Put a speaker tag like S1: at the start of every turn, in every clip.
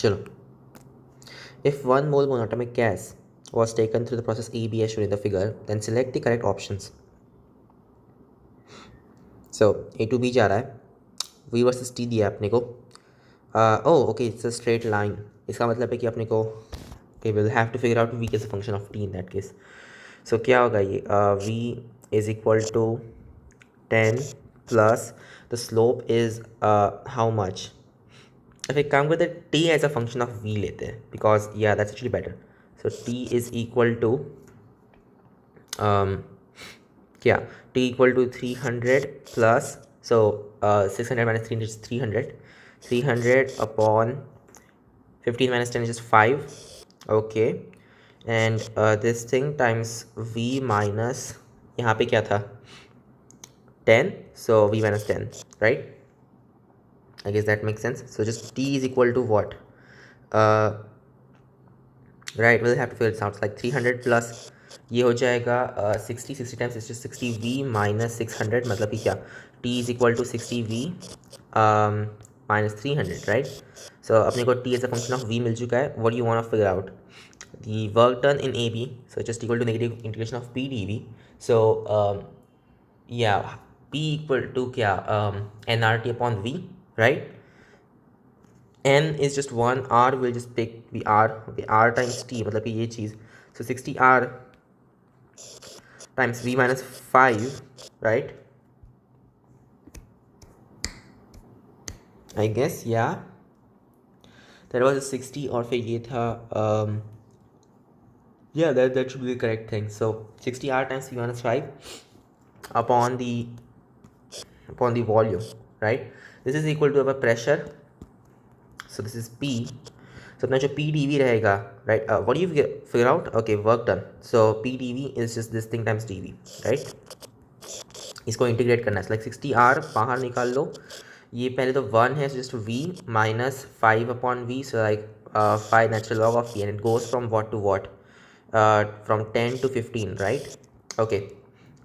S1: चलो, if 1 mole monatomic gas was taken through the process AB as shown in the figure, then select the correct options. So A to B जा रहा है, V versus T दिया अपने को. Okay, it's a straight line. इसका मतलब है कि अपने को we will have to figure out V as a function of T in that case. So क्या होगा ये? V is equal to 10 plus the slope is how much? If I come with the T as a function of V लेते हैं, because yeah, that's actually better. So T is equal to क्या? T equal to 300 plus, so 600 minus 300 is 300. 300 upon 15 minus 10 is just 5. Okay, and this thing times V minus, यहाँ पे क्या था? 10, so V minus 10, right? I guess that makes sense. So just T is equal to what? Right, we'll have to figure this out. It's like 300 plus ये हो जाएगा 60 times it's just 60V minus 600, मतलब कि क्या? T is equal to 60V minus 300, right? So अपने को T as a function of V मिल चुका है. What do you want to figure out? The work done in AB, so just equal to negative integration of P dV. So yeah, P equal to क्या? nRT upon V, right? N is just 1, R will just take the R, okay, R times T, मतलब कि ये चीज़. So 60R times V minus 5, right? I guess, yeah. That was a 60 और फिर ये था yeah, that should be the correct thing. So 60R times V minus 5 upon the volume, right? This is equal to our pressure. So this is P. So अपना जो P dV रहेगा, right? What do you figure out? Okay, work done. So P dV is just this thing times dV, right? इसको integrate करना है. Like 60R बाहर निकाल लो. ये पहले तो 1 है, so just V minus 5 upon V, so like 5 natural log of V, and it goes from what to what? From 10 to 15, right? Okay,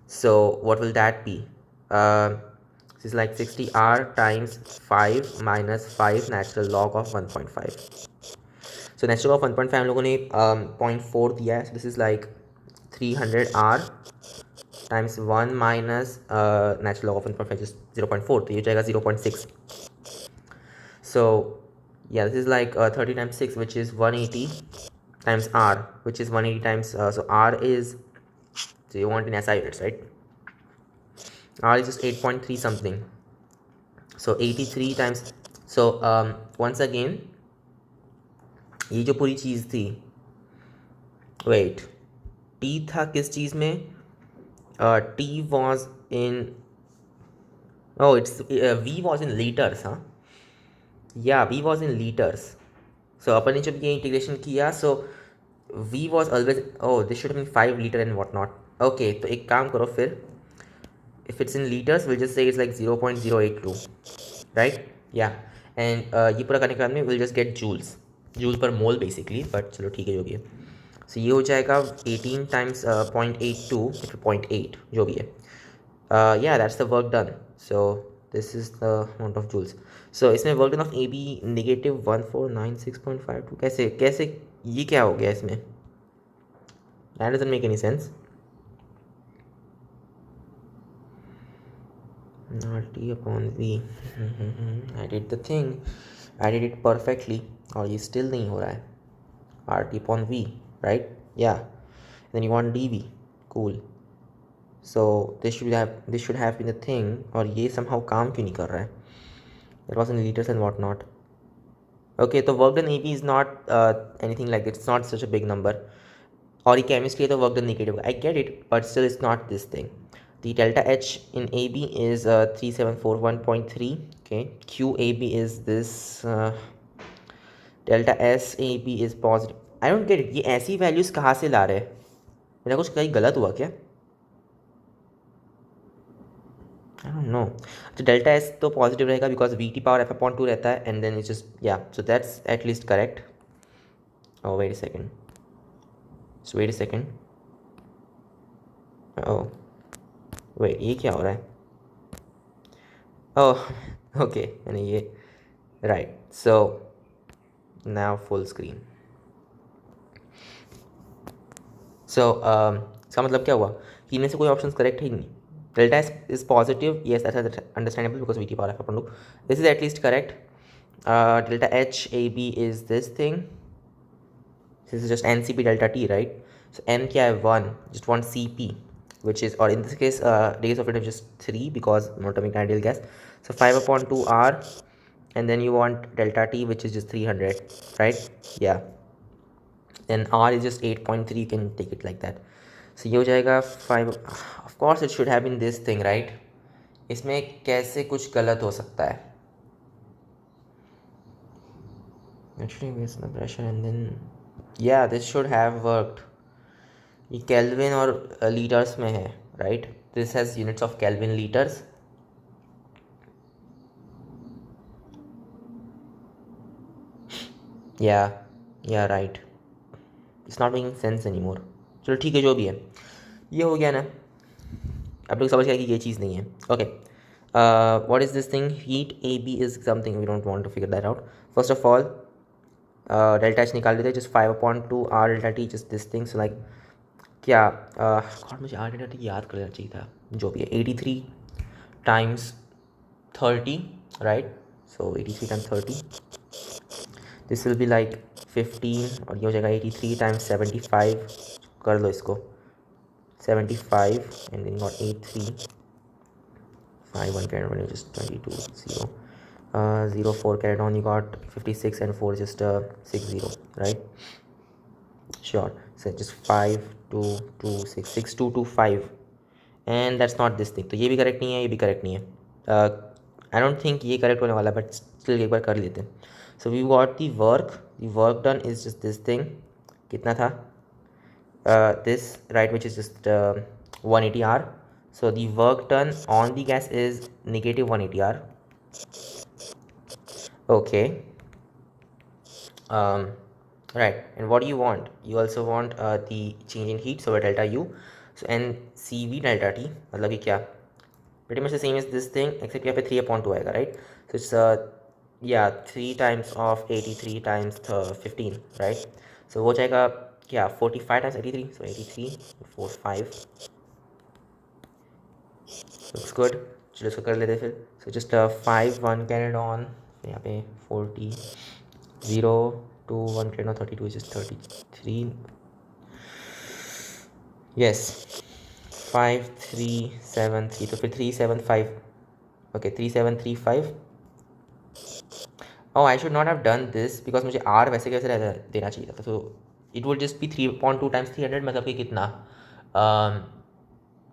S1: so what will that be? This is like 60R times 5 minus 5 natural log of 1.5. So natural log of 1.5 हम लोगों ने 0.4 दिया है. So this is like 300R times 1 minus natural log of 1.5 is 0.4, तो ये जाएगा 0.6. So yeah, this is like 30 times 6, which is 180 times R, which is 180 times so R is, so you want in SI units, right? R is just 8.3 something, so 83 times. So once again, ये जो पूरी चीज़ थी, wait, T था किस चीज़ में? T was in, oh, it's V was in liters, huh? Yeah, V was in liters. So अपन ने जब ये इंटीग्रेशन किया, so V was always, oh, this should have been 5 liter and whatnot. Okay, तो एक काम करो फिर, if it's in liters, we'll just say it's like 0.082, right? Yeah, and ये पूरा करने के बाद में we'll just get joules per mole basically, but चलो ठीक है जो भी है. So ये हो जाएगा 18 times 0.82, 0.8 जो भी है. Yeah, that's the work done. So this is the amount of joules. So इसमें work done of AB negative 1496.52. कैसे ये क्या हो गया इसमें? That doesn't make any sense. RT upon V. I did the thing. I did it perfectly. और ये still नहीं हो रहा है. RT upon V, right? Yeah. Then you want dV. Cool. So this should have been the thing. और ये somehow काम क्यों नहीं कर रहा है? It was in liters and whatnot. Okay, तो work done AB is not anything like this. It's not such a big number. और ये chemistry है तो work done negative. I get it, but still it's not this thing. The delta H in AB is 3741.3. Okay, QAB is this. Delta SAB is positive. I don't get it. ये ऐसी values कहाँ से ला रहे हैं? मेरा कुछ कहीं गलत हुआ क्या? I don't know. So delta S तो positive रहेगा because VT power F upon 2 रहता है, and then it's just, yeah, so that's at least correct. Oh, wait a second. So wait a second. Oh, wait, ये क्या हो रहा है? Oh, okay, मैंने ये, right. So now full screen. So इसका मतलब क्या हुआ कि इनमें से कोई ऑप्शन करेक्ट है ही नहीं. Delta is positive, yes, that's understandable because VT power अपन लोग. This is at least correct. Delta H AB is this thing. This is just NCP delta T, right? So N क्या है 1, just want CP, which is, or in this case days of freedom is just 3 because monatomic ideal gas. So 5 upon 2 R, and then you want delta T, which is just 300, right? Yeah. Then R is just 8.3, you can take it like that. So ये हो जाएगा 5. Of course it should have been this thing, right? इसमें कैसे कुछ गलत हो सकता है? Actually based on the pressure and then yeah, this should have worked. ये केल्विन और लीटर्स में है, right? This has units of kelvin litres. या right, it's not making sense any more. चलो ठीक है, जो भी है ये हो गया ना. आप लोग समझ गए कि ये चीज़ नहीं है. Okay, what is this thing? Heat A B is something we don't want to figure that out. First of all delta H निकाल लेते हैं. Just 5/2 R delta T, just this thing. So like क्या और मुझे are delta T याद कर लेना चाहिए था. जो भी है 83 times 30, right? So 83 times 30, this will be like 15, और ये हो जाएगा 83 times 75. कर लो इसको 75, and then you got 83 5 1 carried on, you just 22 0 0 4 carried on, you got 56, and 4 just 60, right? Sure. So just 5 2 2 6 6 2 2 5, and that's not this thing. तो ये भी correct नहीं है, ये भी करेक्ट नहीं है. आई डोंट थिंक ये करेक्ट होने वाला, बट स्टिल एक बार कर लेते हैं. So we got the work done is just this thing. कितना था? This, right, which is just 180 R. So the work done on the gas is negative 180 R. Okay, right, and what do you want? You also want the change in heat, so delta U. So NCV delta T, मतलब कि क्या? Pretty much the same as this thing, except यहाँ पे 3/2 आएगा, right? So it's yeah, 3 times of 83 times 15, right? So वो जाएगा क्या? 45 times 83, so 83 4 5. Looks good. चलो इसको कर लेते हैं फिर. So just 5 1 carried on, यहाँ पे 40 0 2 1 carried on, 32 is just 33. Yes, 5 3 7 3, तो फिर 3 7 5. Okay, 3 7 3 5. Oh, I should not have done this because मुझे R वैसे कैसे देना चाहिए था. तो it would just be 3/2 times 300, मतलब कि कितना?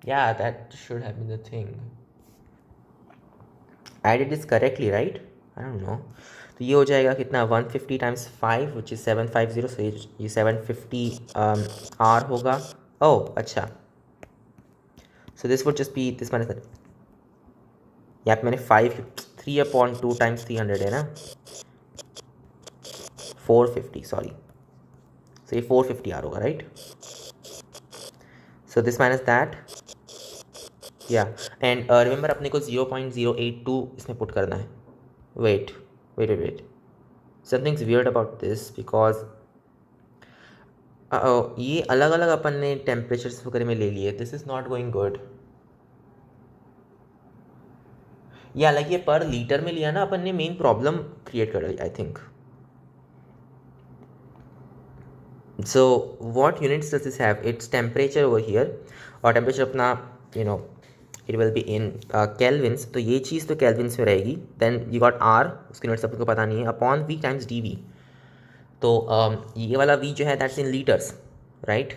S1: Yeah, that should have been the thing. I did this correctly, right? I don't know. तो ये हो जाएगा कितना? 150 times 5, which is 750. So ये 750 R होगा. Oh, अच्छा. So this would just be this minus that. यहाँ पे मैंने 3/2 times 300 है ना, 450, सॉरी. So ये 450 R होगा, right? So this minus that, yeah, and remember अपने को 0.082 इसमें पुट करना है. wait, something's weird about this because ये अलग अलग अपन ने टेम्परेचर्स वगैरह में ले लिए. This is not going good. या लाइक ये पर लीटर में लिया ना अपन ने, मेन प्रॉब्लम क्रिएट कर ली I think. So what units does this have? It's temperature over here, और temperature अपना it will be in kelvins. तो ये चीज़ तो kelvins में रहेगी. Then you got R, उसकी यूनिट्स अपन को पता नहीं है, अपॉन V times dV. तो ये वाला V जो है that's in liters, right?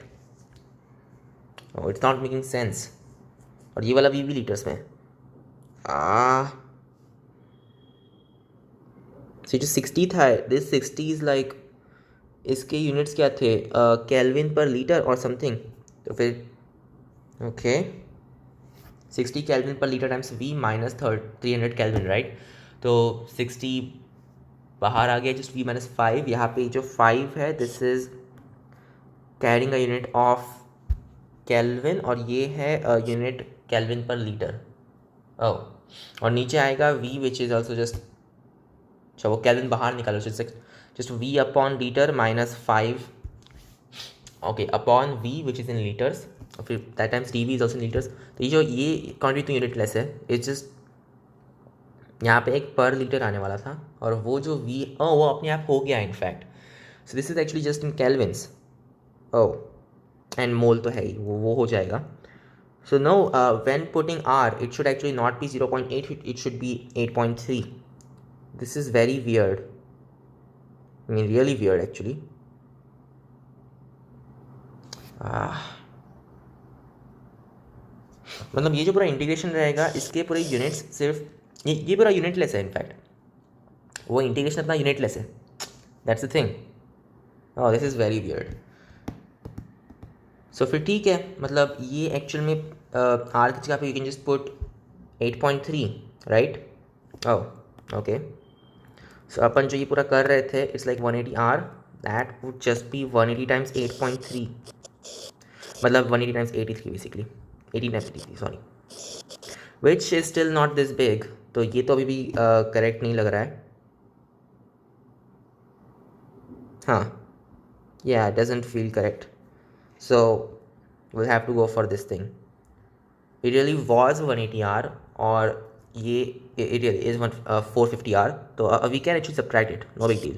S1: Oh, it's not making sense. और ये वाला V भी लीटर्स में. So जो 60 था, this 60 is like, इसके यूनिट्स क्या थे? केल्विन पर लीटर और समथिंग. तो फिर ओके, 60 केल्विन पर litre times V minus 300 kelvin, right? तो 60 बाहर आ गया, जस्ट V माइनस 5. यहाँ पे जो 5 है this is carrying a unit of kelvin, और ये है यूनिट केल्विन पर लीटर. और नीचे आएगा V which is also just अच्छा वो केल्विन बाहर निकालो, just V upon litre minus 5, okay, upon V which is in litres, और फिर that times dV is also in litres. तो ये क्वान्टिटी तो यूनिटलेस है, इट्स जस्ट यहाँ पे एक पर लीटर आने वाला था, और वो जो V वो अपने आप हो गया in fact. So this is actually just in kelvins. Oh and mole तो है ही, वो हो जाएगा। So no when putting R it should actually not be 0.8, it should be 8.3. This is very weird, I mean really weird actually. मतलब ये जो पूरा इंटीग्रेशन रहेगा, इसके पूरे यूनिट्स सिर्फ ये पूरा यूनिटलेस है इनफैक्ट, वो इंटीग्रेशन अपना यूनिटलेस है, that's the thing. Oh this is very weird. So फिर ठीक है, मतलब ये एक्चुअल में आर की जगह पे you can just put 8.3, right? Oh okay. So अपन जो ये पूरा कर रहे थे, it's like 180 R, that would just be 180 times 8.3, मतलब 180 times 83 basically, 18 times 83 sorry, which is still not this big. तो ये तो अभी भी करेक्ट नहीं लग रहा है। हाँ, yeah, it doesn't feel correct, so we'll have to go for this thing. It really was 180R, और ये it really is 450R, तो we can actually subtract it, no big deal.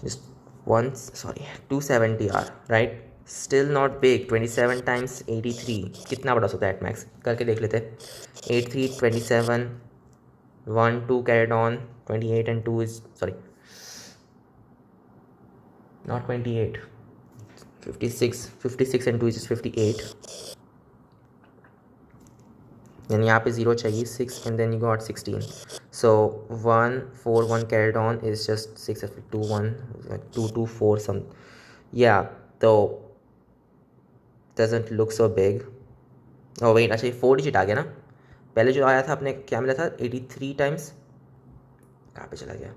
S1: Just once, sorry, 270R, right? Still not big. 27 times 83 कितना बड़ा होता है at max, करके देख लेते हैं। 83 27 1 2 carried on, 28 and 2 is sorry, not 28, 56 and 2 is just 58, then यहाँ पे 0 चाहिए, 6 and then you got 16, so 1 4 1 carried on is just 6, 2 1 2 2 4 some, yeah, तो doesn't look so big. oh wait, अच्छा ये 4 डिजिट आ गया ना, पहले जो आया था अपने क्या मिला था 83 टाइम्स, कहाँ पे चला गया,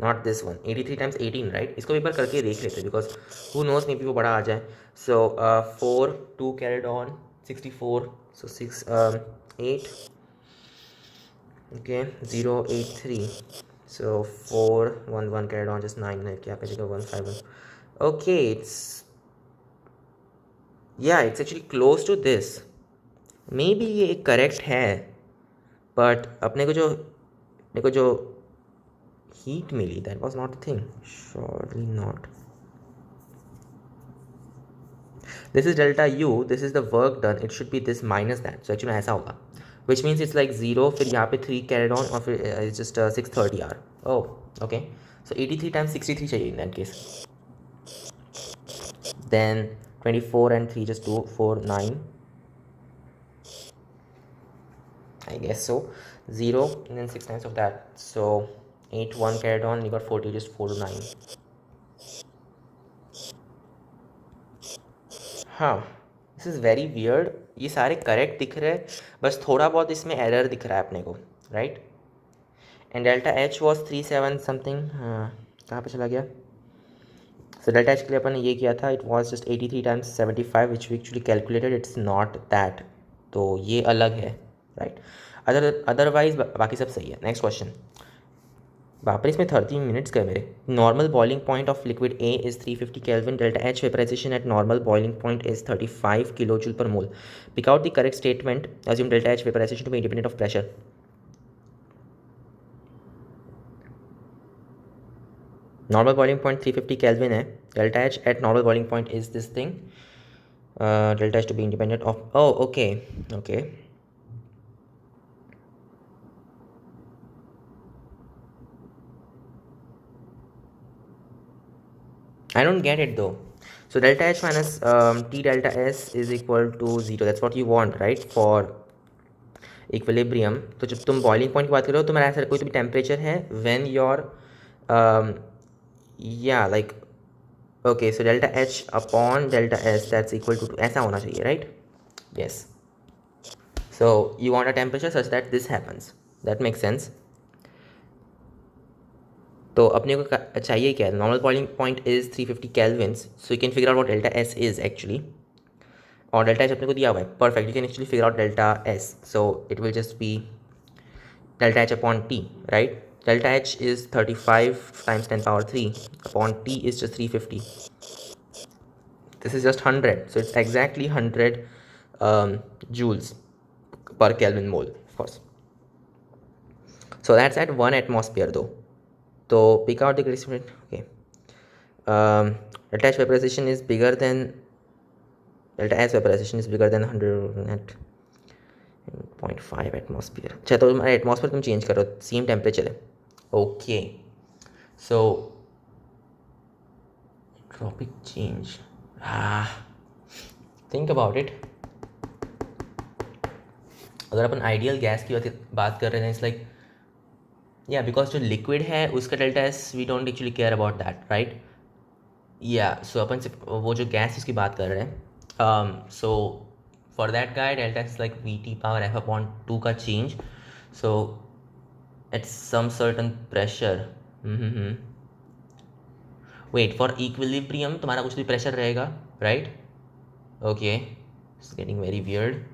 S1: not this one, 83 times 18, right? इसको एक बार करके देख लेते हैं, because who knows maybe वो बड़ा आ जाए। So 4 2 carried on 64, so 6 8 okay 0 8 3, so 4 1 1 carried on just 9 है, क्या करेगा 1 5 1, ओके इट्स या it's actually close to this, maybe ये करेक्ट है, बट अपने को जो heat milli, that was not a thing, surely not. This is delta U, this is the work done, it should be this minus that, so actually ऐसा होगा, which means it's like 0, फिर यहाँ पे 3 carried on, और फिर it's just 630 R. oh okay, so 83 times 63 चाहिए in that case, then 24 and 3 just 2 4 9, I guess so, 0 and then 6 times of that, so 8 1 carried on, you got 40, just 4 9. हाँ, this is very weird, ये सारे correct दिख रहे हैं, बस थोड़ा बहुत इसमें एरर दिख रहा है अपने को, right? And delta H was 37 something, हाँ कहाँ पे चला गया? सो डेल्टा एच के लिए अपन ने ये किया था, it was just 83 times 75 which we actually calculated, it's not that, तो ये अलग है, राइट? अदरवाइज बाकी सब सही है। नेक्स्ट क्वेश्चन, बाप रे इसमें 13 मिनट्स गए मेरे। Normal boiling point of liquid A is 350 kelvin, delta H vaporization at normal boiling point is 35 kilo joule per mole, pick out the correct statement, assume delta H vaporization to be independent of pressure. Normal boiling point 350 kelvin है, delta H at normal boiling point is this thing, delta H to be independent of, oh okay okay, I don't get it though. So delta H minus T delta S is equal to 0. That's what you want, right? For equilibrium. तो जब तुम boiling point की बात कर रहे हो तो मेरा ऐसा कोई तो भी temperature है when your yeah like okay, so delta H upon delta S that's equal to 2. ऐसा होना चाहिए, right? Yes. So you want a temperature such that this happens. That makes sense. तो अपने को चाहिए क्या, normal boiling point is 350 kelvins, so you can figure out what delta S is actually, और delta H अपने को दिया हुआ है, perfect, you can actually figure out delta S, so it will just be delta H upon T, right? Delta H is 35 times 10 power 3 upon T is just 350. This is just 100, so it's exactly 100 joules per Kelvin mole, of course. So that's at 1 atmosphere though. So pick out the greatest. Okay. Delta H vaporization is bigger than delta S vaporization is bigger than 100 at 0.5 atmosphere. अच्छा तो तुम्हारा atmosphere तुम change करो, same temperature है. Okay so tropic change. Think about it. अगर अपन ideal gas की बात कर रहे हैं, इट्स लाइक या बिकॉज जो लिक्विड है उसका delta S we don't actually care about that, right. या सो अपन सिर्फ वो जो गैस इसकी बात कर रहे हैं. So for that guy delta is like V T power F upon 2 का change. So it's some certain pressure. Wait for equilibrium तुम्हारा कुछ भी प्रेशर रहेगा, right. Okay it's getting very weird.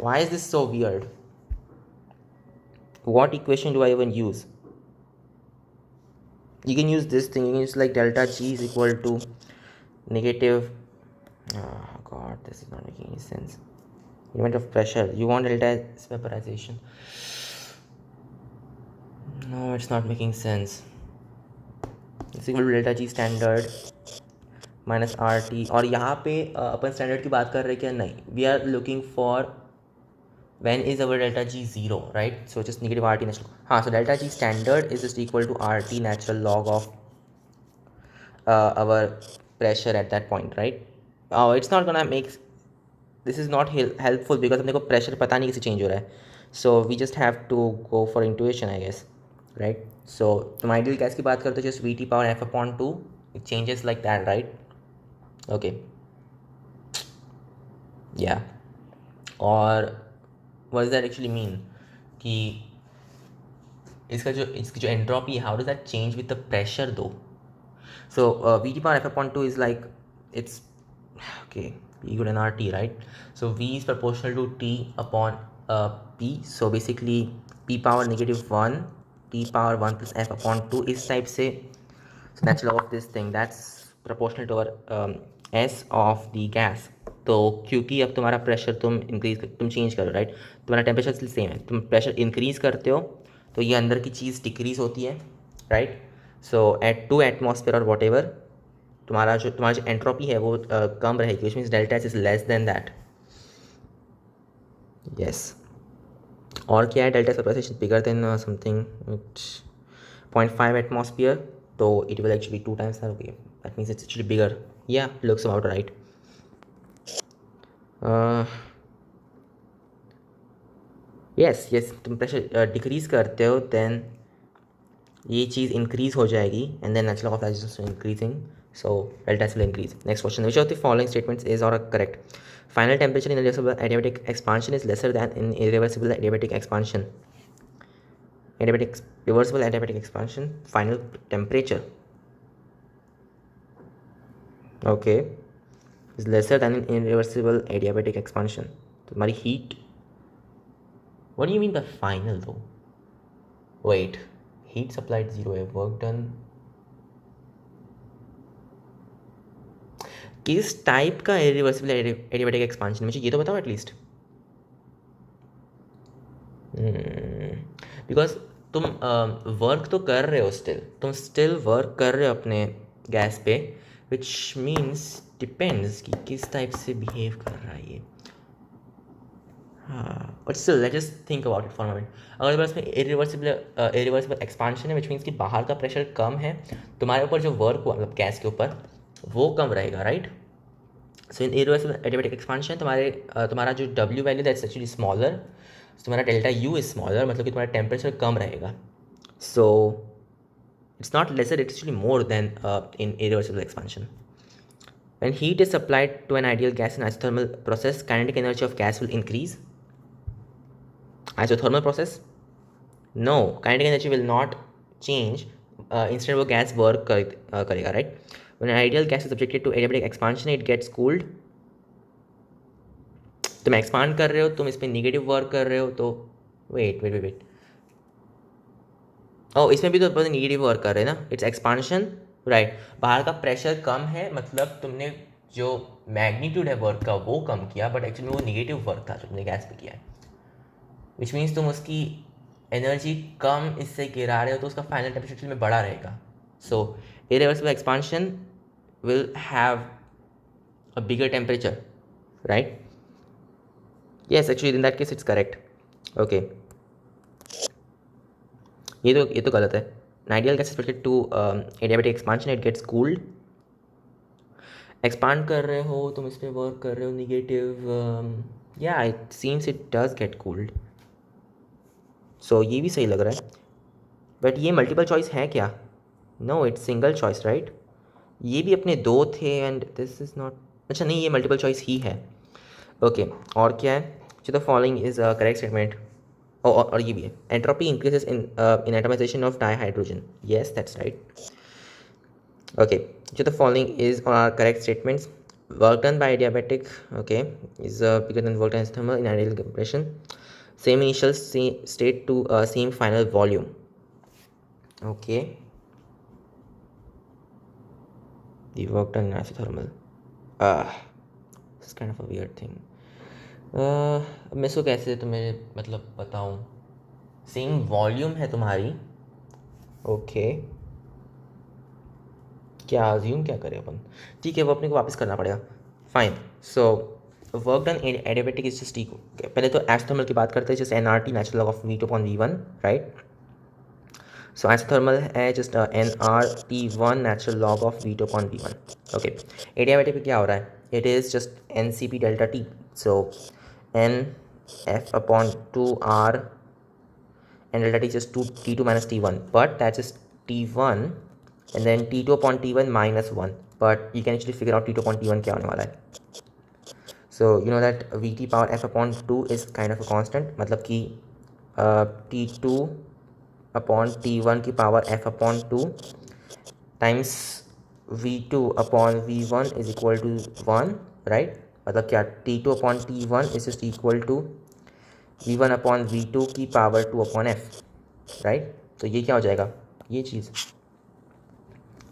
S1: Why is this so weird? What equation do I even use? You can use this thing. You can use like delta G is equal to negative. Oh god, this is not making any sense. Element of pressure. You want delta S vaporization. No, it's not making sense. It's equal to delta G standard minus RT. और यहाँ पे अपन standard की बात कर रहे हैं क्या? नहीं. We are looking for when is our delta G 0, right? So just negative RT natural. So delta G standard is just equal to RT natural log of our pressure at that point, right? It's not gonna make, this is not helpful because अपने को pressure पता नहीं कैसे change हो रहा है. So we just have to go for intuition, I guess, right? So तुम ideal gas की बात करते हो just VT power F upon 2, it changes like that, right? Okay. Yeah. और what does that actually mean? कि इसकी जो entropy है, how does that change with the pressure though? So VT power F upon 2 is like, it's okay, P equal to RT, right? So V is proportional to T upon P. So basically P power negative 1 T power 1 plus F upon 2 इस type से. So natural log of this thing that's proportional to our S of the gas. तो क्योंकि अब तुम्हारा pressure तुम change करो, right. तुम्हारा temperature same है, तुम प्रेशर इंक्रीज करते हो तो ये अंदर की चीज़ डिक्रीज होती है, राइट. सो एट 2 एटमॉस्फेयर और वॉट एवर तुम्हारा जो एंट्रोपी है वो कम रहेगी, which means delta S is less than that. Yes. और क्या है, delta separation bigger than something 0.5 atmosphere, तो it will actually 2 times that. Okay, that means it's actually bigger. Yeah, looks about right. yes तुम pressure decrease करते हो then ये चीज़ increase हो जाएगी and then natural of is increasing, so delta S will increase. Next question, which of the following statements is और correct? Final temperature in reversible adiabatic expansion is lesser than in irreversible adiabatic expansion. Reversible adiabatic expansion final temperature, okay, is lesser than in irreversible adiabatic expansion. तो हमारी heat, what do you mean by final though? Wait, heat supplied 0 है, work done किस type का irreversible adiabatic expansion, मुझे ये तो बताओ at least. Because तुम वर्क तो कर रहे हो, तुम स्टिल वर्क कर रहे हो अपने गैस पे, विच मीन्स डिपेंड्स कि किस टाइप से बिहेव कर रहा है ये. But still let's just think about it for a moment. अगर तुम्हारे इसमें इरिवर्सिबल एक्सपांशन है, विच मीन्स कि बाहर का प्रेशर कम है, तुम्हारे ऊपर जो वर्क हुआ मतलब गैस के ऊपर वो कम रहेगा, right. So in irreversible adiabatic expansion तुम्हारा जो W value that's actually smaller, तुम्हारा डेल्टा U इज स्मॉलर, मतलब कि तुम्हारा टेम्परेचर कम रहेगा. So it's not lesser, it's actually more than in irreversible expansion. When heat is supplied to an ideal gas in isothermal process, kinetic energy of gas will increase. Isothermal process? No, kinetic energy will not change. Instead वो gas work करेगा, right? When an ideal gas is subjected to adiabatic expansion, it gets cooled. तुम expand कर रहे हो, तुम इस पर negative work कर रहे हो, तो वेट वेट वेट वेट, ओ इसमें भी तो निगेटिव वर्क कर रहे हैं ना, इट्स एक्सपांशन, राइट। बाहर का प्रेशर कम है, मतलब तुमने जो मैग्नीट्यूड है वर्क का वो कम किया, बट एक्चुअली वो निगेटिव वर्क था जो तुमने गैस पे किया है, विच मीन्स तुम उसकी एनर्जी कम इससे गिरा रहे हो, तो उसका फाइनल टेम्परेचर में बड़ा रहेगा। So irreversible expansion will have a bigger temperature, right. Yes, actually in that case it's correct. Okay, ये तो गलत है। Ideal gas expected to adiabatic expansion, it gets cooled. Expand कर रहे हो तुम, इस पर वर्क कर रहे हो negative, yeah it seems it does get cooled. So ये भी सही लग रहा है, बट ये मल्टीपल चॉइस है क्या? No, it's single choice, right. ये भी अपने दो थे एंड दिस इज़ नॉट, अच्छा नहीं, ये मल्टीपल चॉइस ही है। ओके, और क्या है? जो the following is correct statement. और ये भी है, entropy increases in atomization of dihydrogen, yes that's right. Okay, so the following is correct statements. Work done by diabetic, okay, is bigger than work done as thermal in ideal compression. Same initial state to same final volume. Okay, the work done as thermal. It's kind of a weird thing. मैं इसको कैसे तुम्हें मतलब बताऊँ? Same volume है तुम्हारी, okay, क्या assume क्या करें अपन? ठीक है, वो अपने को वापस करना पड़ेगा। Fine, so work done adiabatic is just equal, पहले तो एस्थर्मल की बात करते हैं, just NRT natural log of V2/V1, right. So isothermal है just NRT1 natural log of V2/V1। Okay, adiabatic में क्या हो रहा है? It is just NCP delta T, so NF/2R and delta T is just T2 minus T1, but that's just T1 and then T2/T1 minus 1, but you can actually figure out T2/T1 क्या होने वाला है. So you know that Vt power F/2 is kind of a constant, मतलब कि T2/T1 की power F/2 times V2/V1 is equal to 1, right? मतलब क्या, T2/T1 is just equal to V1/V2 की पावर 2/F, राइट। तो ये क्या हो जाएगा, ये चीज़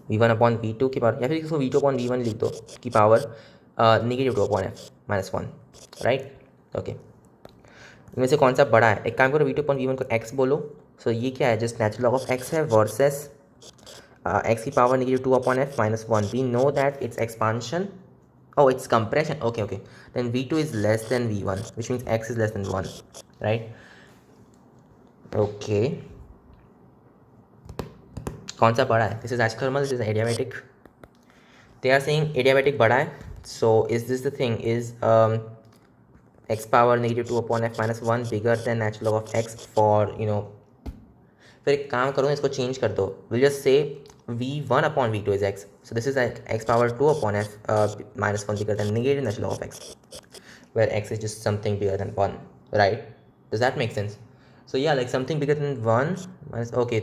S1: V1/V2 की पावर, या फिर इसको V2/V1 लिख दो की पावर -2/F -1, राइट। ओके, इनमें से कौन सा बड़ा है? एक काम करो, V2/V1 को x बोलो। सो ये क्या है, just natural log of x है वर्सेस x की power -2/F -1. We know that it's expansion, oh it's compression, okay, then V2 is less than V1, which means x is less than 1, right? Okay, कौन सा बड़ा है? This is isothermal, this is adiabatic. They are saying adiabatic बड़ा है, so is this the thing, is x power -2/F -1 bigger than natural log of x for फिर एक काम करो, इसको चेंज कर दो, will just say V1/V2 is x, so this is x power 2/F -1 bigger than negative natural log of x, where x is just something bigger than 1, right? Does that make sense? So yeah, like something bigger than 1 minus, okay,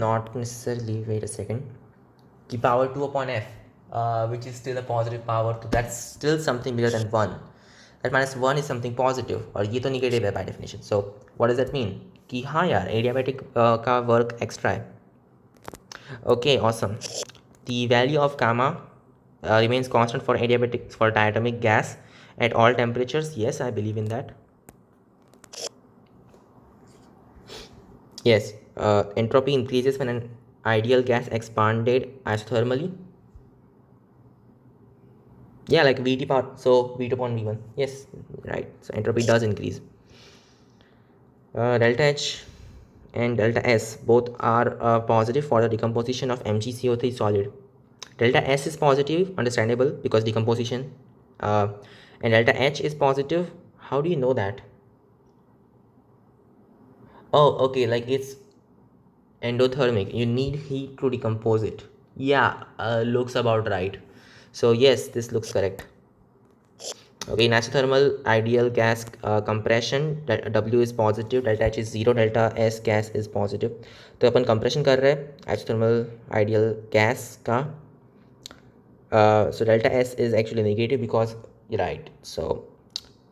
S1: not necessarily, wait a second, the power 2/F, which is still a positive power, so that's still something bigger than 1. That -1 is something positive, और ये तो negative है by definition. So what does that mean? कि हाँ यार, adiabatic का work extra है. Okay, awesome. The value of gamma remains constant for adiabatic, for diatomic gas at all temperatures. Yes, I believe in that. Yes, entropy increases when an ideal gas expanded isothermally. Yeah, like Vt power, so V2/V1. Yes, right. So entropy does increase. Delta H and delta S both are positive for the decomposition of MgCO3 solid. Delta S is positive, understandable, because decomposition, and delta H is positive. How do you know that? Oh, okay, like it's endothermic, you need heat to decompose it. Yeah, looks about right. So yes, this looks correct. Okay, natural thermal ideal gas compression, W is positive, delta H is 0, delta S gas is positive. तो अपन compression कर रहे हैं isothermal ideal gas का, so delta S is actually negative because, right, so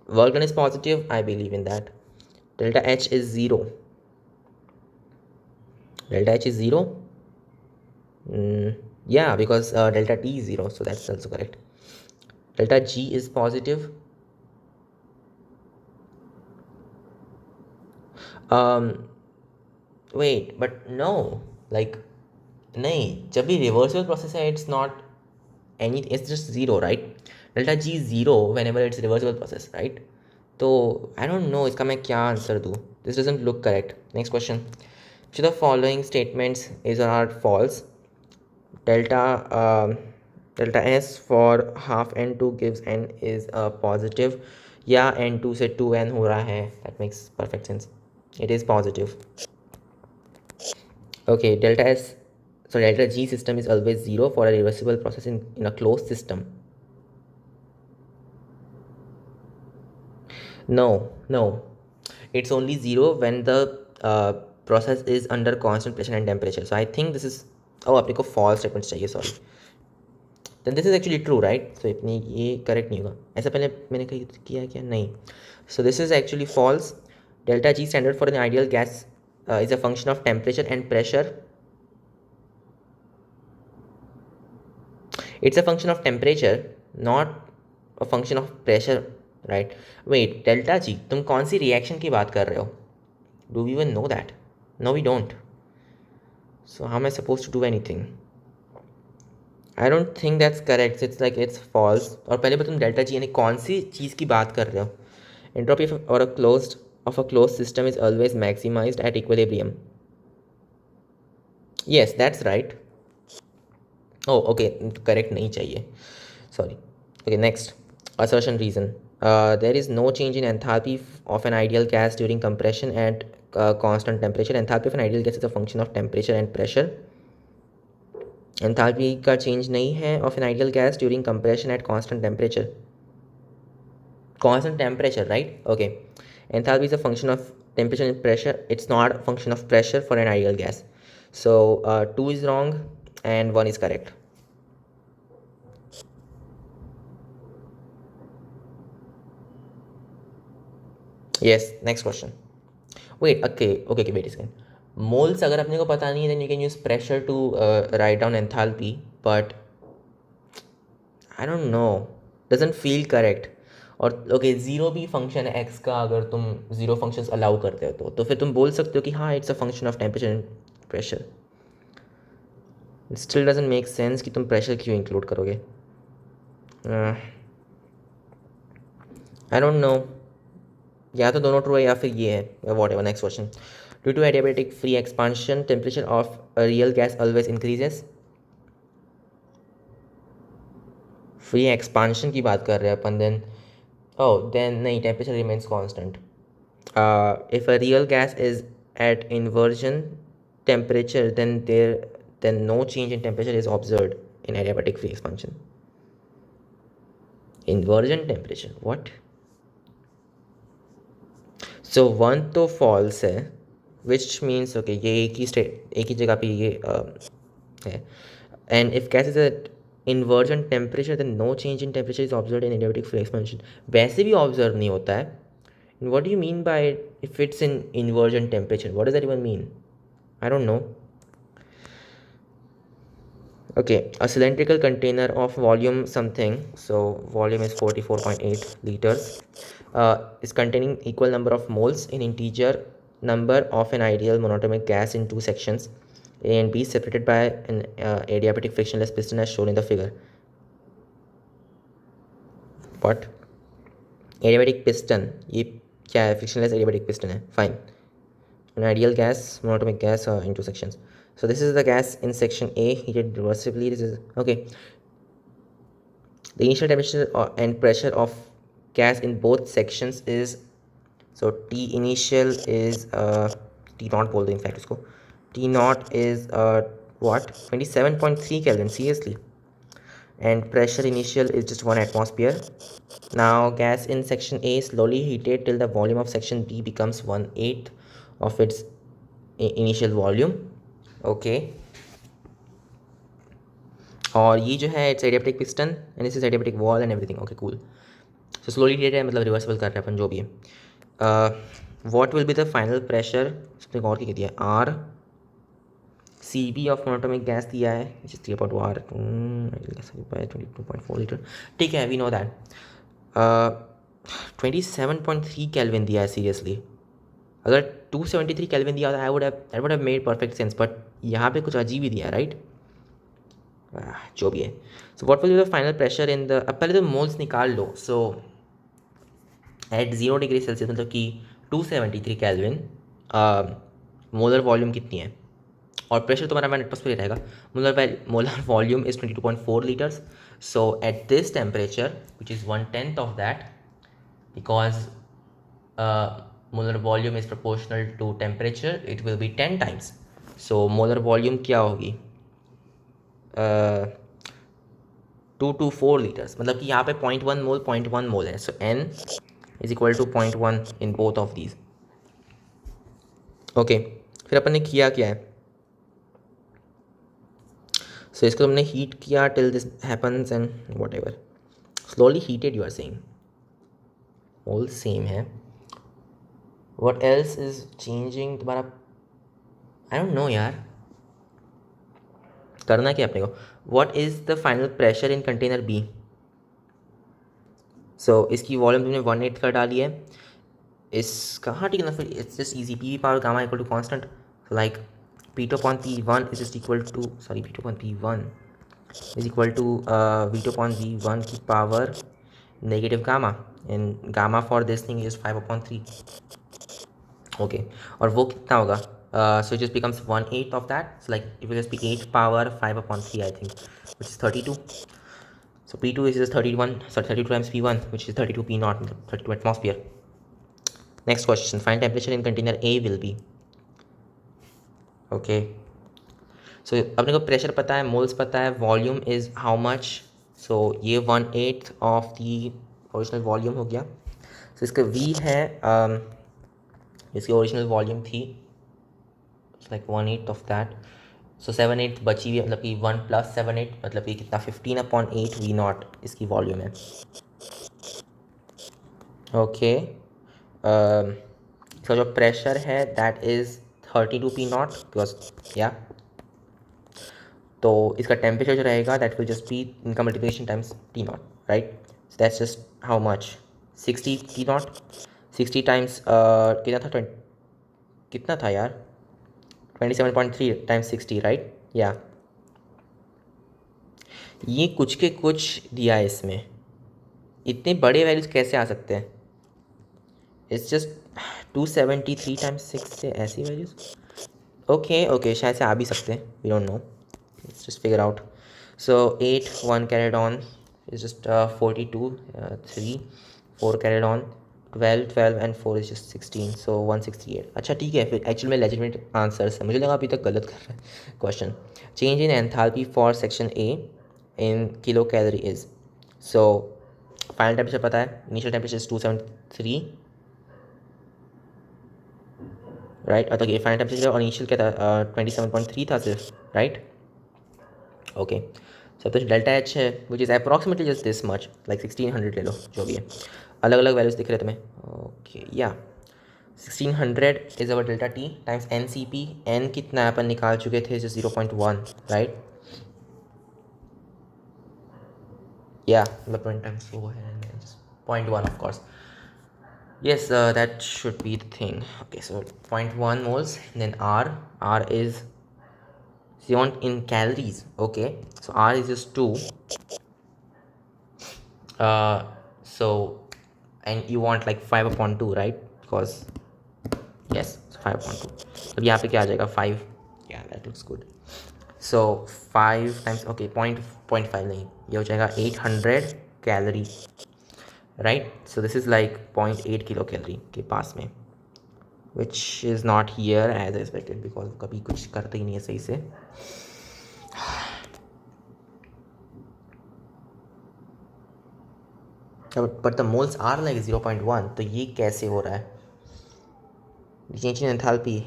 S1: Work done is positive, I believe in that. Delta H is 0. Delta H is 0. Yeah, because delta T is 0, so that's also correct. Delta G is positive. um Wait, but no, like, नहीं, जब भी reversible process है, it's not anything, it's just 0, right? Delta G is 0 whenever it's reversible process, right? तो I don't know इसका मैं क्या answer दूँ. This doesn't look correct. Next question. Which of the following statements is or are false? Delta delta S for half n2 gives n is a positive. या n2 से 2n हो रहा है. That makes perfect sense. It is positive. Okay, delta G system is always 0 for a reversible process in a closed system. No. It's only 0 when the process is under constant pressure and temperature. So I think this is, oh, आपने को false statements चाहिए, sorry. Then this is actually true, right? So इतनी ये correct नहीं होगा. ऐसा पहले मैंने कहीं किया क्या? नहीं. So this is actually false. Delta G standard for an ideal gas is a function of temperature and pressure. It's a function of temperature, not a function of pressure, right? Wait, delta G, तुम कौन सी reaction की बात कर रहे हो? Do we even know that? No, we don't. So how am I supposed to do anything? I don't think that's correct. It's like it's false. और पहले पर तुम delta G यानी कौन सी चीज़ की बात कर रहे हो? Entropy of a closed system is always maximized at equilibrium. Yes, that's right. Oh, okay, correct नहीं चाहिए. Sorry. Okay, next. Assertion reason. There is no change in enthalpy of an ideal gas during compression at constant temperature. Enthalpy of an ideal gas is a function of temperature and pressure. Enthalpy का change नहीं है of an ideal gas during compression at constant temperature. Constant temperature, right? Okay. Enthalpy is a function of temperature and pressure. It's not a function of pressure for an ideal gas. So 2 is wrong and 1 is correct. Yes, next question. Wait, okay, wait a second. Moles अगर अपने को पता नहीं है, then you can use pressure to write down enthalpy, but I don't know, doesn't feel correct. और okay, zero भी function है x का, अगर तुम ज़ीरो फंक्शंस अलाउ करते हो तो फिर तुम बोल सकते हो कि हाँ it's a function of temperature and pressure. Still doesn't make sense कि तुम प्रेशर क्यों इंक्लूड करोगे. आई डोंट नो, या तो दोनों ट्रू है या फिर ये है. Whatever. Next question. Due to adiabatic free expansion temperature of a real gas always increases. Free expansion की बात कर रहे हैं अपन. देन नहीं, temperature remains constant. If a real gas is at inversion temperature, then no change in temperature is observed in adiabatic free expansion. Inversion temperature, what? So 1 तो false है, which means okay ये एक ही जगह पे ये है. And if gas is at inversion temperature, then no change in temperature is observed in adiabatic free expansion. वैसे भी observe नहीं होता है. What do you mean by if it's in inversion temperature? What does that even mean? I don't know. Okay, a cylindrical container of volume something, so volume is 44.8 liters, is containing equal number of moles in integer number of an ideal monatomic gas in two sections, A and B, separated by an adiabatic frictionless piston as shown in the figure. What? Adiabatic piston, ये क्या है? Frictionless adiabatic piston है. Fine. An ideal gas, monatomic gas in two sections. So this is the gas in section A, heated reversibly. This is okay. The initial temperature and pressure of gas in both sections is, so T initial is T naught बोल दो in fact उसको. T naught is what, 27.3 Kelvin, seriously. And pressure initial is just 1 atmosphere. Now gas in section A is slowly heated till the volume of section B becomes 1/8 of its initial volume. Okay. और ये जो है it's adiabatic piston and this is adiabatic wall and everything. Okay, cool. So slowly heated है मतलब reversible कर रहे हैं अपन जो भी है. What will be the final pressure, उसने और क्या दिया, R C B of monatomic gas दिया है विच इज 3.4 लीटर. ठीक है, वी नो दैट. 27.3 केल्विन दिया है. सीरियसली अगर 273 केल्विन दिया था I would have made perfect sense, but यहाँ पे कुछ अजीब ही दिया है, राइट? जो भी है. So what will be the final pressure in the, अब पहले तो मोल्स निकाल लो. सो एट 0 डिग्री सेल्सियस मतलब कि 273 केल्विन, मोलर वॉल्यूम कितनी है और प्रेशर तुम्हारा मैंने एटमॉस्फेयर रहेगा. Molar volume is 22.4 litres. So at this temperature which is 1/10 of that, because molar volume is proportional to temperature, it will be 10 times. So molar volume क्या होगी, 224 litres, मतलब कि यहाँ पे 0.1 मोल है. So n is equal to 0.1 in both of these. Okay, फिर अपन ने किया क्या है, सो इसको हमने हीट किया till this happens and whatever slowly heated. You are saying mole same है. What else is changing तुम्हारा, I don't know यार, करना क्या अपने को. What is the final pressure in container B? So इसकी वॉल्यूम तुमने 1/8 कर डाली है. इसका हाँ ठीक है ना, फिर it's just easy. P power gamma equal to constant, like P2 upon P1 is just equal to, sorry, P2 upon P1 is equal to V2 upon V1 की power negative gamma, and gamma for this thing is 5/3. Okay, और वो कितना होगा, so it just becomes 1/8 of that. So like it will just be 8 power 5/3, I think, which is 32. So P2 is just 31, sorry, 32 times P1, which is 32 P naught, 32 atmosphere. Next question, find temperature in container A will be. Okay, so अपने को pressure पता है, moles पता है, volume is how much. सो ये 1/8 of the original volume हो गया. सो इसका V है, इसकी ओरिजिनल वॉल्यूम थी लाइक 1/8 ऑफ दैट. सो 7/8 बची हुई, मतलब कि 1 + 7/8 मतलब कि कितना 15/8 V नॉट इसकी वॉल्यूम है. ओके, इसका जो प्रेशर है that is 32 P not, because या तो इसका टेम्परेचर जो रहेगा दैट विल जस्ट बी इनका multiplication times T not, right. So that's just how much, 60 T not. 60 times कितना था यार, 27.3 टाइम्स 60, राइट. या ये कुछ के कुछ दिया है इसमें, इतने बड़े वैल्यूज कैसे आ सकते हैं. इट्स जस्ट 273 टाइम्स 6 से ऐसी वैल्यूज. ओके शायद से आ भी सकते हैं, we don't know, let's just figure out. So 8 1 carried on is just 42, 3 4 carried on 12 and 4 is just 16, so 168. अच्छा ठीक है, फिर एक्चुअल में लेजिटिमेट आंसर्स है, मुझे लगा अभी तक गलत कर रहा है question. Change in enthalpy for section A in kilo calorie is. So final temperature पता है, इनिशियल टेम्परेचर इज 273, राइट. तो ये फाइनल टेम्परेचर और इनिशियल क्या था, 27.3 था सिर्फ, राइट. ओके, सब तो डेल्टा एच है which is approximately just this much, like 1600 ले लो, जो भी है. अलग अलग वैल्यूज दिख रहे तुम्हें. ओके, या 1600 is our delta T times n C P. N कितना अपन निकाल चुके थे, जस्ट 0.1, राइट. या मतलब 20 टाइम्स वो है 0.1 of course. Yes, that should be the thing. Okay, so 0.1 moles, then R is, so you want in calories. Okay, so R is just 2. So and you want like 5/2, right? Because yes, so 5/2. तो यहाँ पे क्या आ जाएगा 5. Yeah, that looks good. So 5 times, okay, 0.5 नहीं, ये हो जाएगा 800 calorie, right. So this is like 0.8 kilo calorie के पास में, which is not here as expected, because कभी कुछ करते ही नहीं है सही से. But the moles are like 0.1, तो ये कैसे हो रहा है, चेंज इन एंथैल्पी.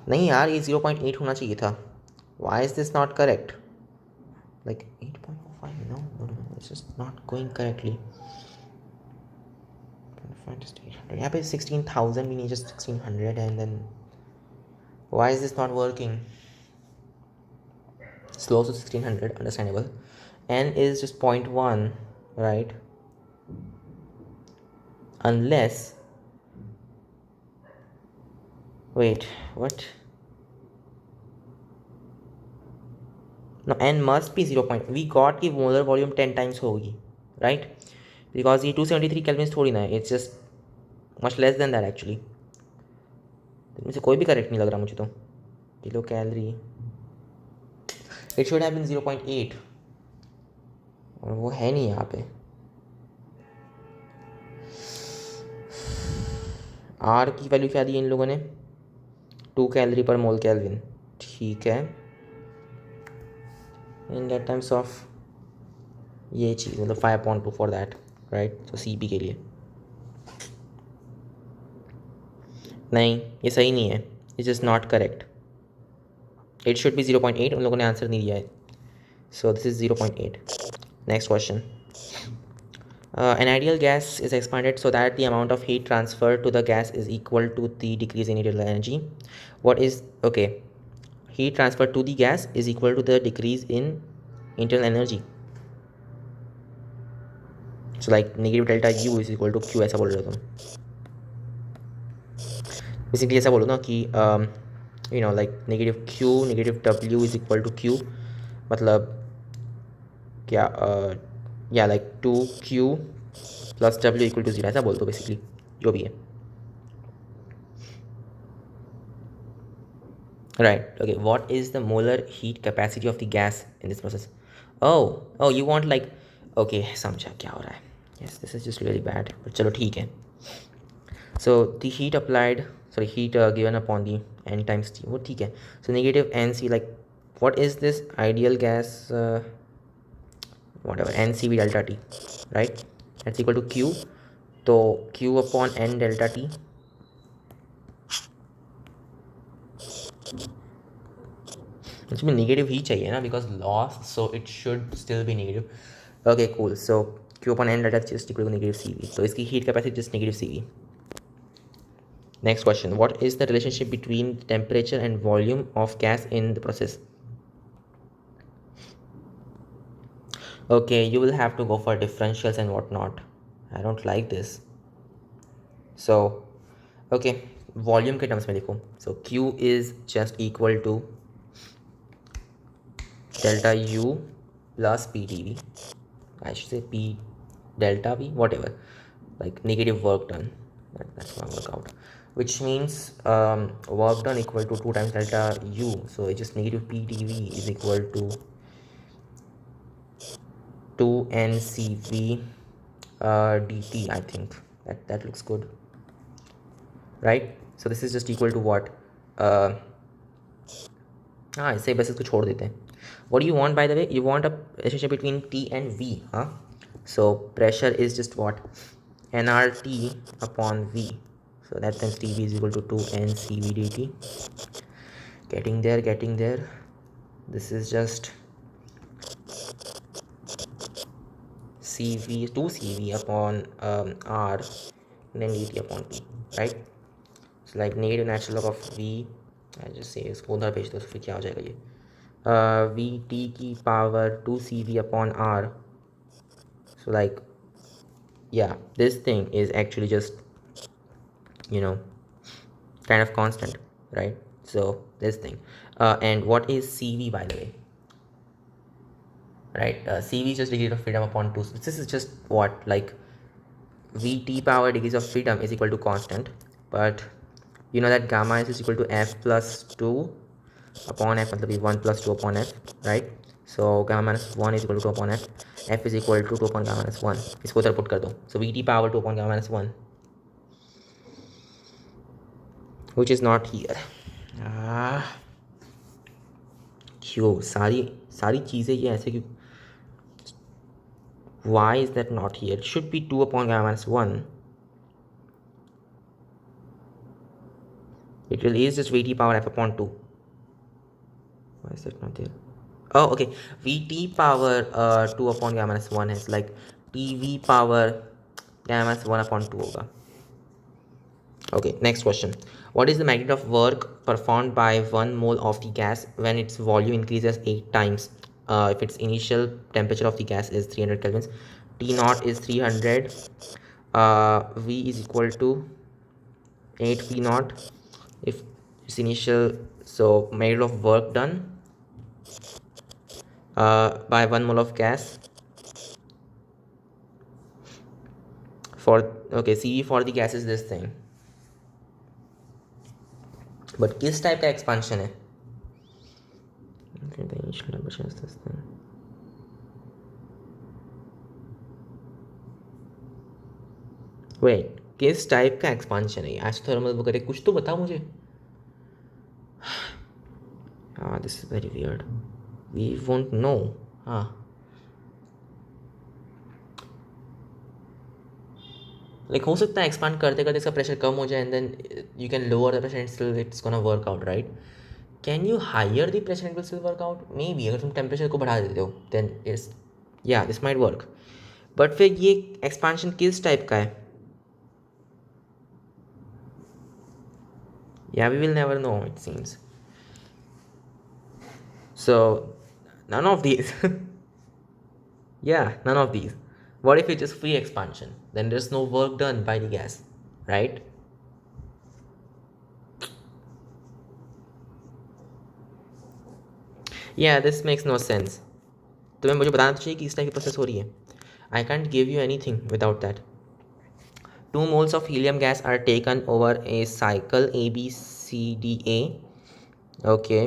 S1: नहीं यार, ये 0.8 होना चाहिए था. Why is this not correct. like 8.05. No, it's just not going correctly. Just 800. Yeah, but 16,000, we need just 1600, and then why is this not working? Slow to 1600, understandable. N is just 0.1, right? Unless, wait, what? No, N must be 0. We got the molar volume 10 times होगी, right? Because ये 273 Kelvin थोड़ी ना है, it's just much less than that actually. इनमें से कोई भी correct नहीं लग रहा मुझे तो. Kilo calorie, it should have been 0.8, और वो है नहीं यहाँ पे. R की वैल्यू क्या दी इन लोगों ने? 2 कैलोरी पर मोल केल्विन. ठीक है, इन दैट टर्म्स ऑफ ये चीज़ मतलब 5.2 फॉर दैट, राइट? तो CP के लिए नहीं, ये सही नहीं है, it's just not correct. It should B 0.8, उन लोगों ने आंसर नहीं दिया है, so this is 0.8. Next question. An ideal gas is expanded so that the amount of heat transferred to the gas is equal to the decrease in internal energy. What is, okay, heat transferred to the gas is equal to the decrease in internal energy. So like negative delta U is equal to Q, ऐसा बोल रहे हो तुम. Basically ऐसा बोलो ना कि you know like negative Q negative W is equal to Q, मतलब क्या, या like 2Q plus W equal to 0, ऐसा बोल दो बेसिकली, जो भी है. Right, okay, what is the molar heat capacity of the gas in this process? Oh, you want like, okay, समझा क्या हो रहा है. Yes, this is just really bad, but चलो ठीक है. So the heat applied, sorry, heat given upon the N times T, वो ठीक है. So negative NC, like what is this ideal gas, whatever, NCV delta T, right? That's equal to Q, तो Q upon N delta T. इसमें negative ही चाहिए ना, because loss, so it should still be negative. Okay cool, so Q upon N delta just equal to negative CV, तो इसकी heat capacity just negative CV. Next question, what is the relationship between temperature and volume of gas in the process? Okay, you will have to go for differentials and whatnot. I don't like this. So okay, volume के terms में लिखो. So Q is just equal to delta U plus PdV. I should say P delta V, whatever, like negative work done. That's going to work out, which means work done equal to 2 times delta U. So it's just negative PdV is equal to 2NCV dt. I think that looks good, right? So this is just equal to what? इससे बस इसको छोड़ देते हैं. What do you want, by the way? You want a relationship between T and V, huh? So pressure is just what? nRT upon V. So that means TV is equal to 2NCV dt. Getting there. This is just CV, 2CV upon R, and then dt upon P, right? So like negative natural log of V, I just say इसको उधर भेज दो, तो फिर क्या हो जाएगा ये, VT की power 2CV upon R. So like, yeah, this thing is actually just, you know, kind of constant, right? So this thing, and what is CV, by the way, right? CV is just degree of freedom upon 2. This is just what, like VT power degrees of freedom is equal to constant, but you know that gamma is equal to F plus 2 upon F, मतलब 1 plus 2 upon F, right? So gamma minus 1 is equal to 2 upon F. F is equal to 2 upon gamma minus 1. इसको उधर put कर दो. So VT power 2 upon gamma minus 1, which is not here. क्यों सारी चीज़ें ये ऐसे क्यों? Why is that not here? It should be 2 upon gamma minus 1. It really is just VT power F upon 2. Why is that not there? Oh, okay. Vt power 2 upon gamma minus 1 is like Tv power gamma minus 1 upon 2 होगा. Okay, next question. What is the magnitude of work performed by 1 mole of the gas when its volume increases 8 times? If its initial temperature of the gas is 300 kelvins, T naught is 300, V is equal to 8 V naught. If its initial, so magnitude of work done by 1 mole of gas for, okay, CV for the gas is this thing. But किस type का expansion है? Okay, the initial temperature is this thing. Wait, किस type का expansion है? आज thermal वगैरह कुछ तो बताओ मुझे. This is very weird. We won't know. हाँ, लाइक हो सकता है एक्सपांड करते करते इसका प्रेशर कम हो जाए and then you can lower the pressure and still it's gonna work out, right? Can you higher the pressure and will still work out? Maybe अगर तुम टेम्परेचर को बढ़ा देते हो देन इट्स, या दिस माइट वर्क. बट फिर ये expansion किस टाइप का है? Yeah, we will never know, it seems. So, none of these. Yeah, none of these. What if it's just free expansion? Then there's no work done by the gas, right? Yeah, this makes no sense. तुम्हें मुझे बताना चाहिए कि इस type की process हो रही है. I can't give you anything without that. 2 moles of helium gas are taken over a cycle ABCDA. Okay,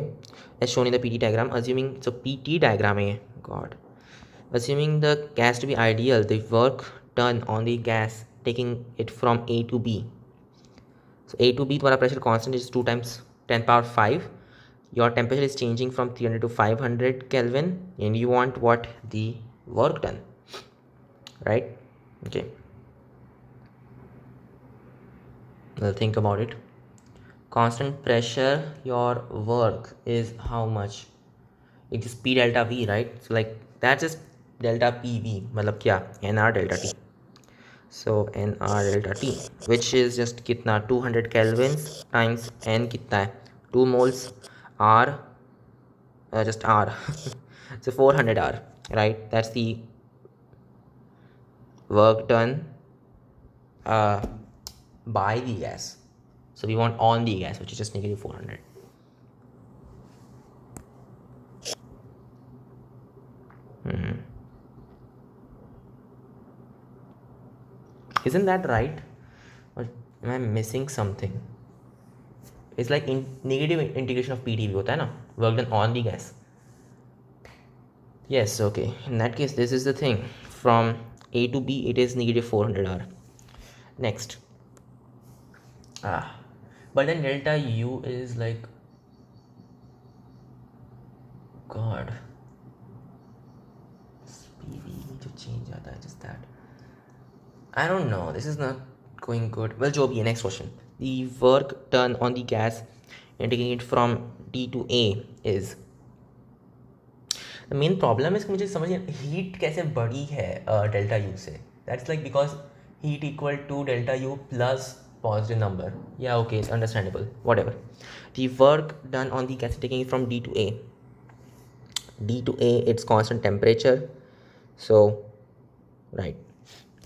S1: as shown in the PT diagram. Assuming, so PT diagram है. God. Assuming the gas to be ideal, the work done on the gas taking it from A to B. So A to B, तुम्हारा pressure constant is 2 times 10 power 5. Your temperature is changing from 300 to 500 Kelvin, and you want what? The work done, right? Okay. Well, think about it. Constant pressure, your work is how much? It is P delta V, right? So like that's just delta PV, मतलब क्या? NR delta T. So NR delta T, which is just कितना? 200 kelvins times N कितना है? 2 moles R, just R. So 400 R, right? That's the work done by the gas. So we want on the gas, which is just negative 400. Isn't that right? Or am I missing something? It's like negative integration of PdV होता है ना, work done on the gas. Yes, okay. In that case, this is the thing. From A to B, it is negative 400 R. Next. But then delta U is like, God. PV to change आता है, just that. I don't know. This is not going good. Well, जो भी है, next question. The work done on the gas and taking it from D to A is. The main problem is कि मुझे समझ नहीं, heat कैसे बढ़ी है डेल्टा यू से. That's like because heat equal to delta U plus positive number. Yeah, okay, it's understandable. Whatever. The work done on the gas taking it from D to A. D to A, it's constant temperature. So, right.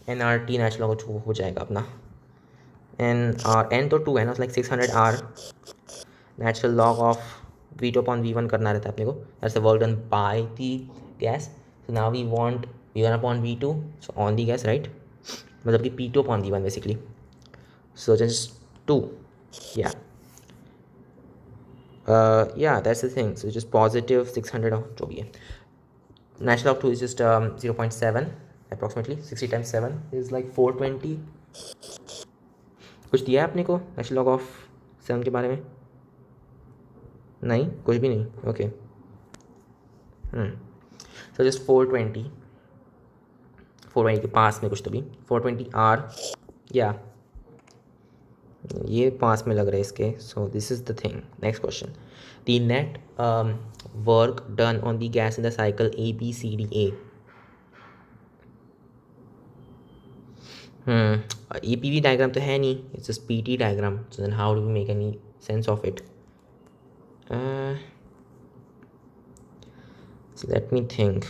S1: NRT natural log हो जाएगा अपना. N तो 2 है ना, like 600 R natural log of V2 upon V1 करना रहता है अपने को. That's the work done by the gas. So now we want V1 upon V2, so on the gas, right? मतलब कि P2 upon V1 basically. So just 2. Yeah. Yeah, that's the thing. So just positive 600 जो भी है. Natural log 2 is just 0.7 approximately. 60 times 7 is like 420. कुछ दिया है आपने को नेचुरल लॉग ऑफ 7 के बारे में? नहीं, कुछ भी नहीं. ओके. सो जस्ट 420 के पास में कुछ तो भी 420 R. या ये पास में लग रहा है इसके. So this is the thing. Next question. The net work done on the gas in the cycle A B C D A. A P V diagram तो है नहीं. It's just P T diagram. So then how do we make any sense of it? So let me think.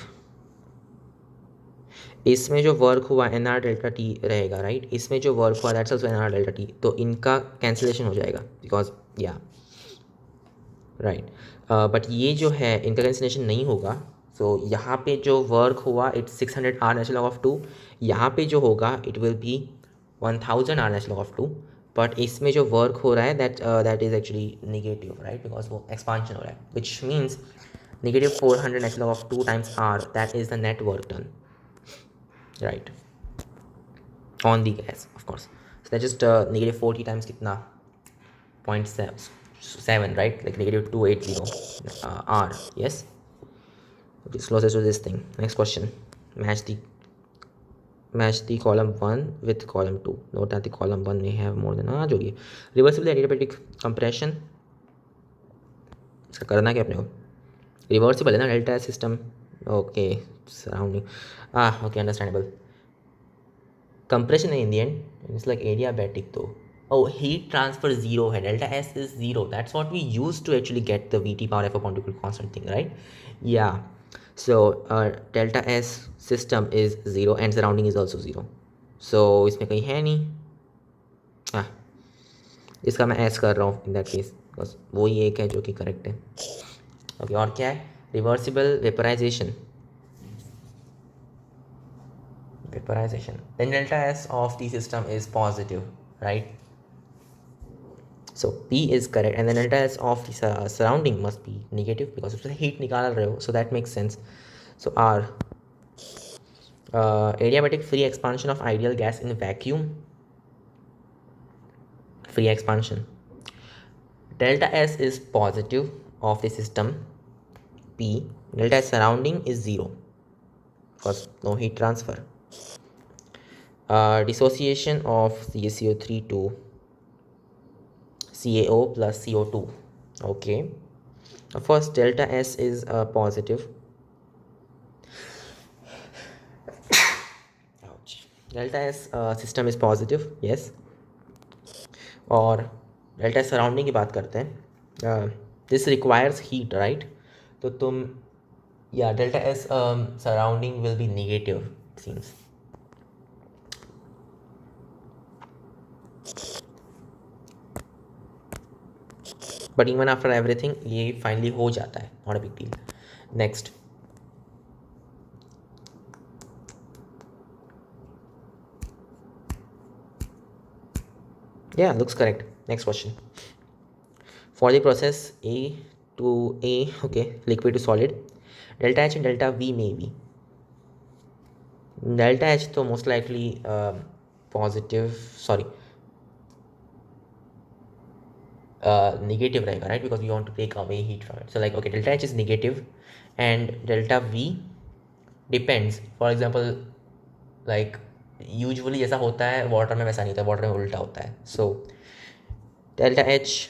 S1: इसमें जो work हुआ n R delta T रहेगा, right. इसमें जो work हुआ that's also n R delta T. तो इनका cancellation हो जाएगा बिकॉज या राइट. बट ये जो है इनका कैंसिलेशन नहीं होगा. सो यहाँ पे जो वर्क हुआ it's 600 R natural log of 2. यहाँ पे जो होगा it will be 1000 R natural log of 2. But इसमें जो वर्क हो रहा है that is actually negative, right, because वो एक्सपांशन हो रहा है which means negative 400 natural log of 2 times r, that is the net work done, right, on the gas, of course. So that's just negative 40 times kitna 0.7, right, like negative 280 r. Yes, it is closest to this thing. Next question. Match the column 1 with column 2. Note that the column 1 may have more than जो भी. Reversible adiabatic compression. इसका करना क्या अपने को? Reversible है ना delta system. Okay. Surrounding. Okay, understandable. Compression है in the end. It's like adiabatic. तो हीट ट्रांसफर जीरो है. Delta S is zero. That's what we use to actually get the V T power F upon two constant thing, right. या so delta S system is zero and surrounding is also zero. सो इसमें कहीं है नहीं. इसका मैं S कर रहा हूँ इन दैट केस बिकॉज वही एक है जो कि करेक्ट है. ओके, और क्या है? Reversible vaporization. Then delta S of the system is positive, right? So P is correct, and then delta S of the surrounding must be negative because उससे heat निकाल रहे हो, so that makes sense. So R, adiabatic free expansion of ideal gas in vacuum. Free expansion. Delta S is positive of the system. P, delta S surrounding is zero because no heat transfer. Dissociation of CaCO3 to CaO plus CO2. Okay. First, delta S is positive. Ouch. Delta S system is positive, yes. और delta S surrounding की बात करते हैं. This requires heat, right? तो तुम delta S surrounding will be negative, it seems. But even after everything ये finally हो जाता है. Not a big deal. Next. Yeah, looks correct. Next question. For the process A to A, okay, liquid to solid, delta H and delta V may be. Delta H तो most likely negative रहेगा, right, because we want to take away heat from it. So like, okay, delta H is negative and delta V depends. For example, like usually जैसा होता है water में वैसा नहीं होता है. वाटर में उल्टा होता है. So delta H,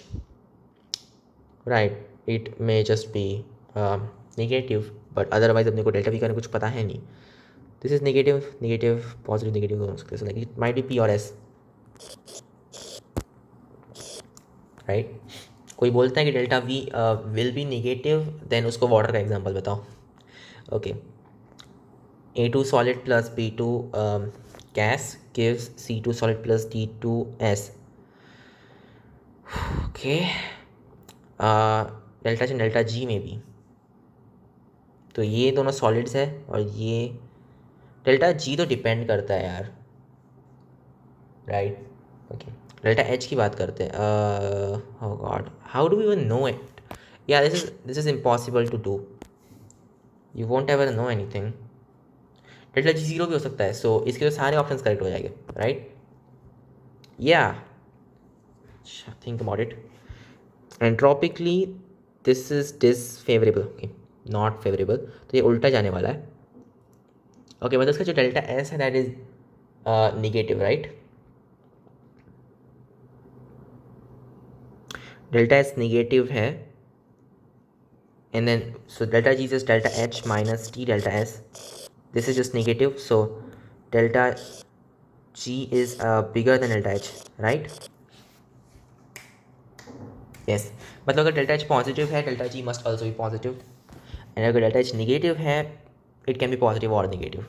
S1: right, it may just be negative, but otherwise अपने को delta V का कुछ पता है नहीं. This is negative, positive, negative दोनों सकते हैं. So like it might be P or S, right. कोई बोलता है कि delta V will be negative, then उसको वाटर का एग्जांपल बताओ. Okay. A2 solid plus B2 gas gives C2 solid plus D2S. Okay. Delta H delta G में भी. तो ये दोनों सॉलिड्स है और ये डेल्टा G तो डिपेंड करता है यार, राइट. ओके, डेल्टा H की बात करते हैं. Oh God, how do we even know it? Yeah this is impossible to do. You won't ever know anything. Delta G zero भी हो सकता है. सो इसके तो सारे ऑप्शंस करेक्ट हो जाएंगे, right. Yeah think about it. Entropically this is disfavourable, okay, not favourable. तो ये उल्टा जाने वाला है. ओके, मतलब इसका जो डेल्टा S है that is negative, right. Delta S negative है, and then so delta G is just delta H minus T delta S. This is just negative, so delta G is bigger than delta H, right? Yes. मतलब अगर delta H positive है, delta G must also be positive, and अगर delta H negative है, it can be positive or negative.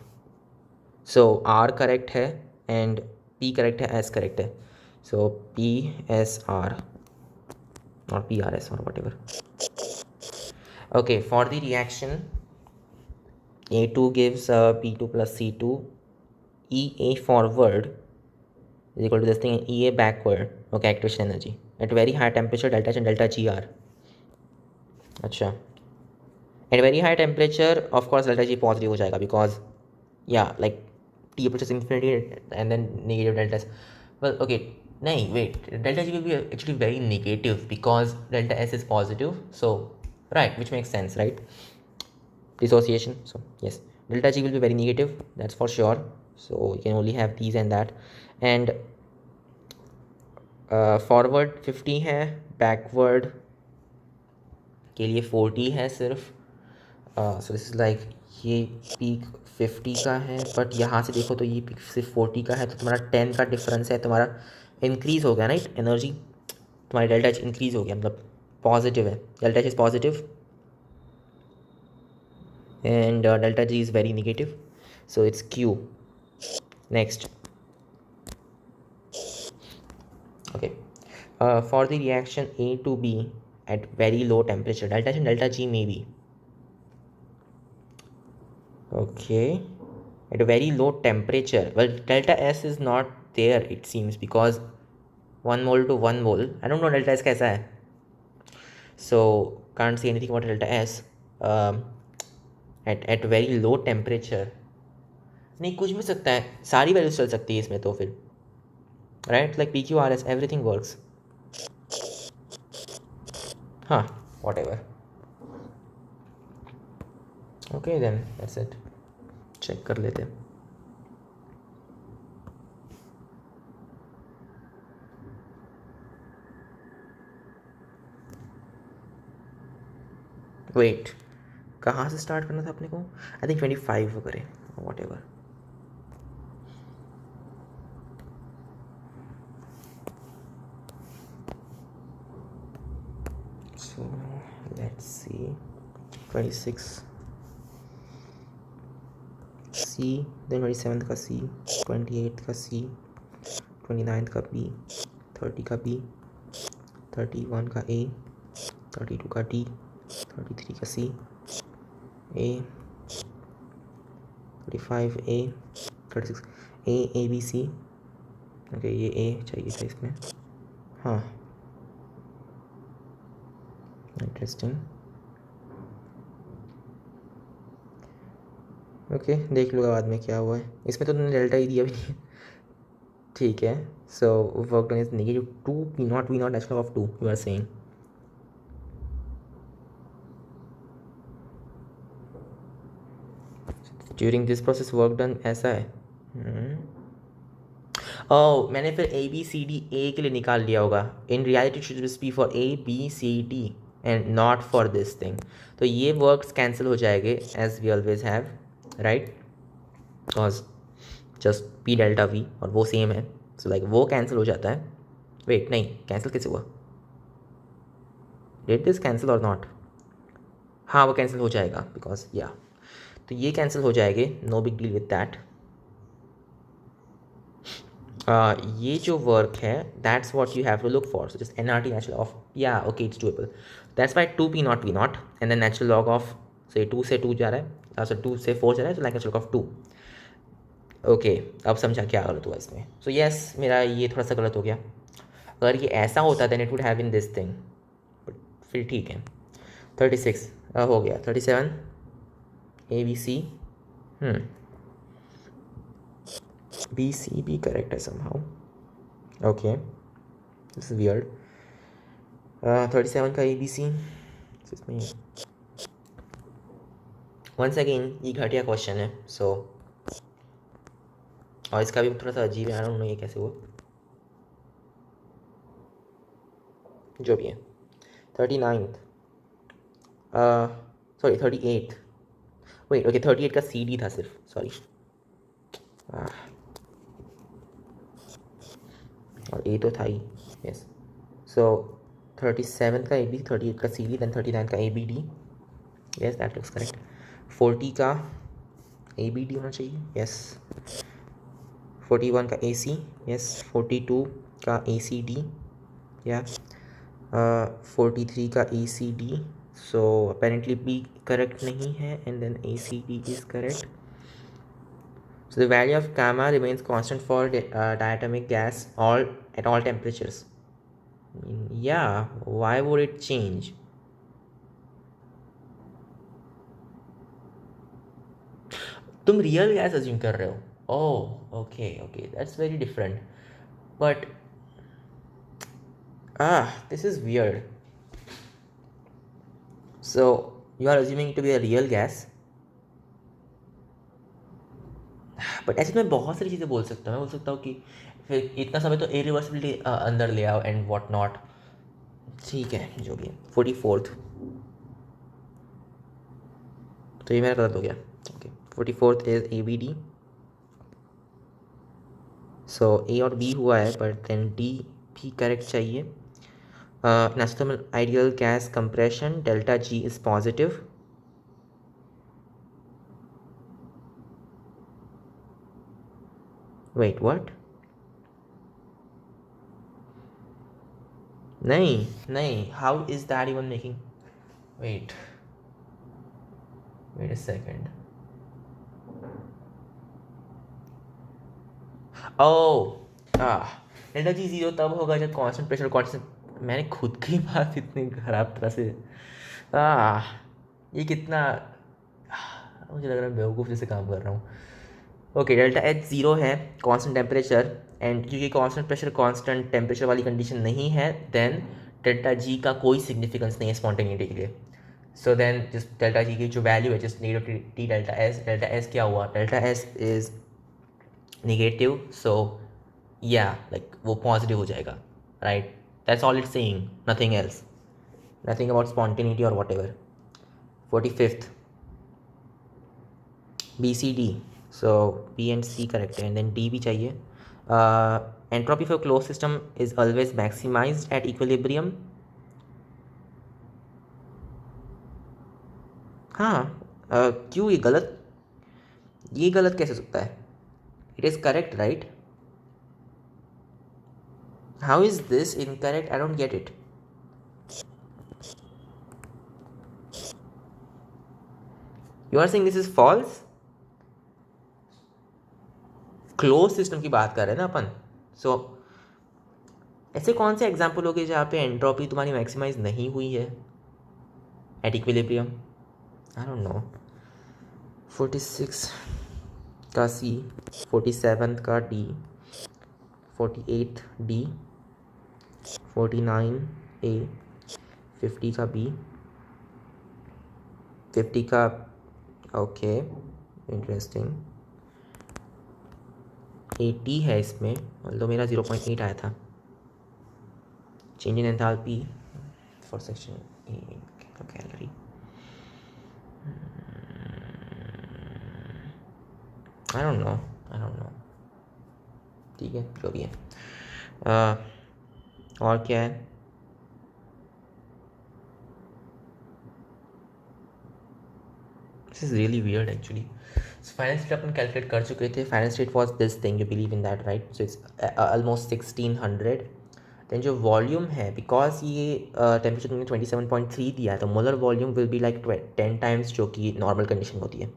S1: So R correct है and P correct है, S correct है. So P S R or P R S or whatever. Okay, for the reaction A2 gives P2 plus C2, EA forward is equal to this thing EA backward. Okay, activation energy at very high temperature delta H and delta GR. अच्छा, at very high temperature of course delta G positive हो जाएगा because yeah, like T approaches infinity and then negative delta S. Well, okay, नहीं wait, delta G will be actually very negative because delta S is positive, so right, which makes sense, right? Dissociation, so yes, delta G will be very negative, that's for sure. So you can only have these and that, and forward 50 है, backward के लिए 40 है सिर्फ. सो this is like ये peak 50 का है, but यहाँ से देखो तो ये पीक सिर्फ 40 का है, तो तुम्हारा 10 का डिफरेंस है, तुम्हारा इंक्रीज़ हो गया राइट, एनर्जी तुम्हारी डेल्टा एच इंक्रीज़ हो गया, मतलब पॉजिटिव है, delta H is positive and delta G is very negative, so it's Q. Next, okay, for the reaction A to B at very low temperature, delta H and delta G may be okay at a very low temperature. Well, delta S is not there it seems because 1 mole to 1 mole, I don't know delta S कैसा है, so can't say anything about delta S. um, at very low temperature नहीं, कुछ भी हो सकता है, सारी values चल सकती है इसमें तो फिर right, like PQRS everything works. हाँ, whatever. Okay then, that's it. चेक कर लेते हैं. वेट, कहाँ से स्टार्ट करना था अपने को? आई थिंक 25 वो करें, whatever. So let's see 26 C, then 27 का सी, 28 का सी, 29 का बी, 30 का बी, 31 का ए, 32 का डी, 33 का सी, ए, 35 ए, 36 ए बी सी. ओके, ये ए चाहिए था इसमें. हाँ, इंटरेस्टिंग. ओके, देख लूँगा बाद में क्या हुआ है. इसमें तो तुमने डेल्टा ही दिया भी नहीं है. ठीक है, so work done is negative 2 P0 V0 natural of 2 you are saying. During this process work done ऐसा है. ओह, मैंने फिर ए बी सी डी ए के लिए निकाल लिया होगा. In reality should this be for A B C D and not for this thing. तो ये वर्क्स कैंसिल हो जाएंगे as we always have, right, because just P delta V और वो सेम है, सो लाइक वो कैंसिल हो जाता है. वेट, नहीं, कैंसिल कैसे हुआ? डिड दिस कैंसिल और नॉट? हाँ, वो कैंसिल हो जाएगा बिकॉज या, तो ये कैंसिल हो जाएंगे, no big deal with that. ये जो वर्क है that's what you have to look for. So just NRT natural of, yeah okay, it's doable. That's why 2 P0 V0 and then natural log of, से 2 से 2 जा रहा है, सो 2 से 4 जा रहा है, तो like natural log of 2. Okay, अब समझा क्या गलत हुआ इसमें. सो येस, मेरा ये थोड़ा सा गलत हो गया. अगर ये ऐसा होता then it would have in this thing, but फिर ठीक है. 36 हो गया, 37 ए बी सी, बी सी भी करेक्ट है somehow. Okay, this is weird. 37 का ए बी सी इसमें. वंस अगेन ये घटिया क्वेश्चन है, सो और इसका भी थोड़ा सा अजीब है, आई डोंट नो ये कैसे हुआ, जो भी है. 39th, sorry 38th, wait okay 38 का सी डी था सिर्फ, सॉरी, और ए तो था ही, यस। सो 37 का ए बी, 38 का सी डी, देन 39 का A B D, yes that looks correct. 40 का ए बी डी होना चाहिए, यस। 41 का ए सी, यस। 42 का ए सी डी, या 43 का A C D, so apparently B correct नहीं है, and then A C D is correct. So the value of gamma remains constant for diatomic gas at all temperatures. Yeah, why would it change? तुम real gas assume कर रहे हो? Oh okay okay, that's very different. But this is weird. So you are assuming it to be a real gas. But ऐसे तो मैं बहुत सारी चीज़ें बोल सकता हूँ. मैं बोल सकता हूँ कि फिर इतना समय तो इरिवर्सिबिलिटी अंदर ले आओ एंड वॉट नॉट. ठीक है, जो भी है. 44th, तो ये मेरा गलत हो गया. Okay, 44th is A B D. So A और बी हुआ है, बट देन डी भी करेक्ट चाहिए. Isothermal ideal gas compression, delta G is positive. Wait what? नहीं, how is that even making? Wait a second. Delta G zero तब होगा जब constant pressure constant. मैंने खुद की बात इतनी खराब तरह से ये कितना मुझे लग रहा है बेवकूफ़ जैसे काम कर रहा हूँ. ओके, डेल्टा एच ज़ीरो है, कांस्टेंट टेम्परेचर, एंड क्योंकि कांस्टेंट प्रेशर कांस्टेंट टेम्परेचर वाली कंडीशन नहीं है, देन डेल्टा जी का कोई सिग्निफिकेंस नहीं है स्पॉन्टेनिटी के लिए. So then just delta G की जो वैल्यू है, just negative T delta S. Delta S क्या हुआ? Delta S is negative, so yeah like वो पॉजिटिव हो जाएगा, right? That's all it's saying, nothing else, nothing about spontaneity और whatever. 45th, B C D. So B and C correct है, and then D भी चाहिए. Entropy for close system is always maximised at equilibrium. हाँ, क्यों ये गलत कैसे हो सकता है? It is correct, right? How is this incorrect? I don't get it. You are saying this is false? Close system की बात कर रहे हैं ना अपन. सो ऐसे कौन से एग्जाम्पल हो गए जहाँ पे एंट्रोपी तुम्हारी मैक्सिमाइज नहीं हुई है at equilibrium? I don't no. 46 का सी, 47 का डी, 48 डी, 49 ए, 50 का बी, 50 का ओके इंटरेस्टिंग. 80 है इसमें, तो मेरा 0.8 आया था. Change in enthalpy for section calorie. I don't know. ठीक है, जो भी है. और क्या है? This is really weird actually. Final state अपन कैलकुलेट कर चुके थे. Final state was this thing, you believe in that, right? So it's almost 1600. Then जो वॉल्यूम है, बिकॉज ये टेम्परेचर तुमने 27.3 दिया है, तो molar volume will be like 10 times जो कि नॉर्मल कंडीशन होती है,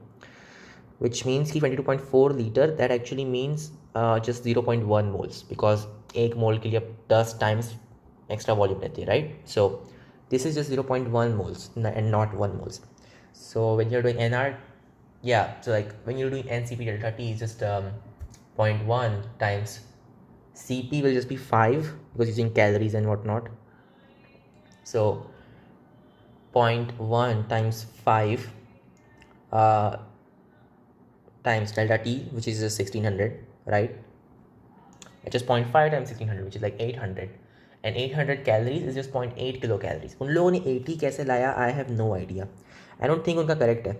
S1: विच मीन्स कि 22.4 litre. That actually means just 0.1 moles, because एक मोल के लिए 10 टाइम्स एक्स्ट्रा वॉल्यूम रहती है, right? So this is just 0.1 moles and not 1 moles. So when you're doing NR, yeah, so like when you're doing NCP delta T is just 0.1 times CP will just be 5 because using calories and whatnot. So 0.1 times 5 times delta T, which is just 1600, right? It's just 0.5 times 1600, which is like 800. And 800 calories is just 0.8 kilo calories. उन लोगों ने 80 कैसे लाया, I have no idea. I don't think उनका correct है।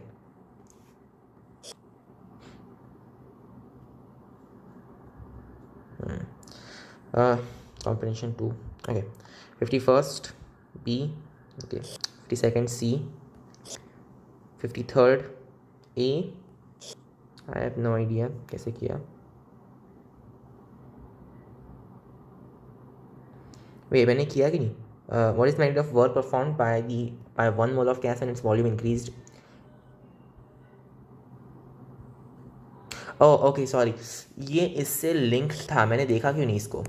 S1: Combination 2, okay. 51st B, okay. 52nd C, 53rd A, I have no idea कैसे किया। वे मैंने किया कि नहीं। what is the magnitude of work performed by 1 mole of gas and its volume increased? Oh okay sorry, ये इससे link था, मैंने देखा क्यों नहीं इसको।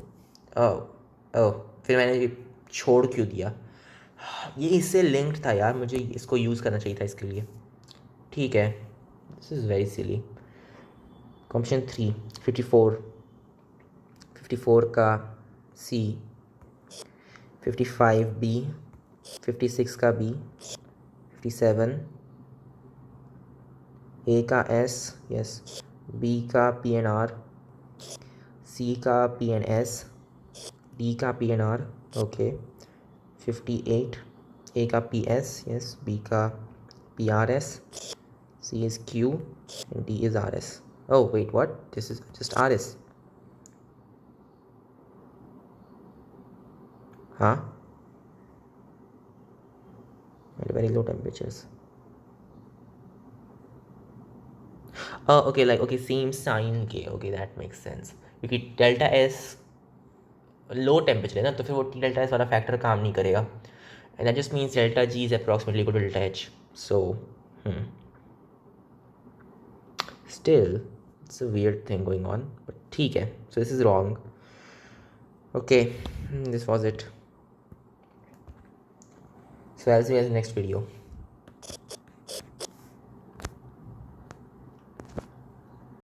S1: ओह ओह, फिर मैंने ये छोड़ क्यों दिया। ये इससे लिंक्ड था यार, मुझे इसको यूज़ करना चाहिए था इसके लिए। ठीक है, this is very silly. Option 3, 54, 54 का C, 55 B, 56 का B, 57 A का S, यस, B का P एन R, C का P एन S, D का P and R, okay. 58 A का P S, यस, B का P R S, C is Q and D is R S. Oh wait, what? This is just R S. Huh? At very low temperatures. Oh, okay, like, okay, same sign के, okay, that makes sense. क्योंकि delta S low temperature है ना, तो फिर वो delta S वाला factor काम नहीं करेगा, and that just means delta G is approximately equal to delta H. So still it's a weird thing going on, but ठीक है। So this is wrong. Okay, this was it. So I will see you in the next video.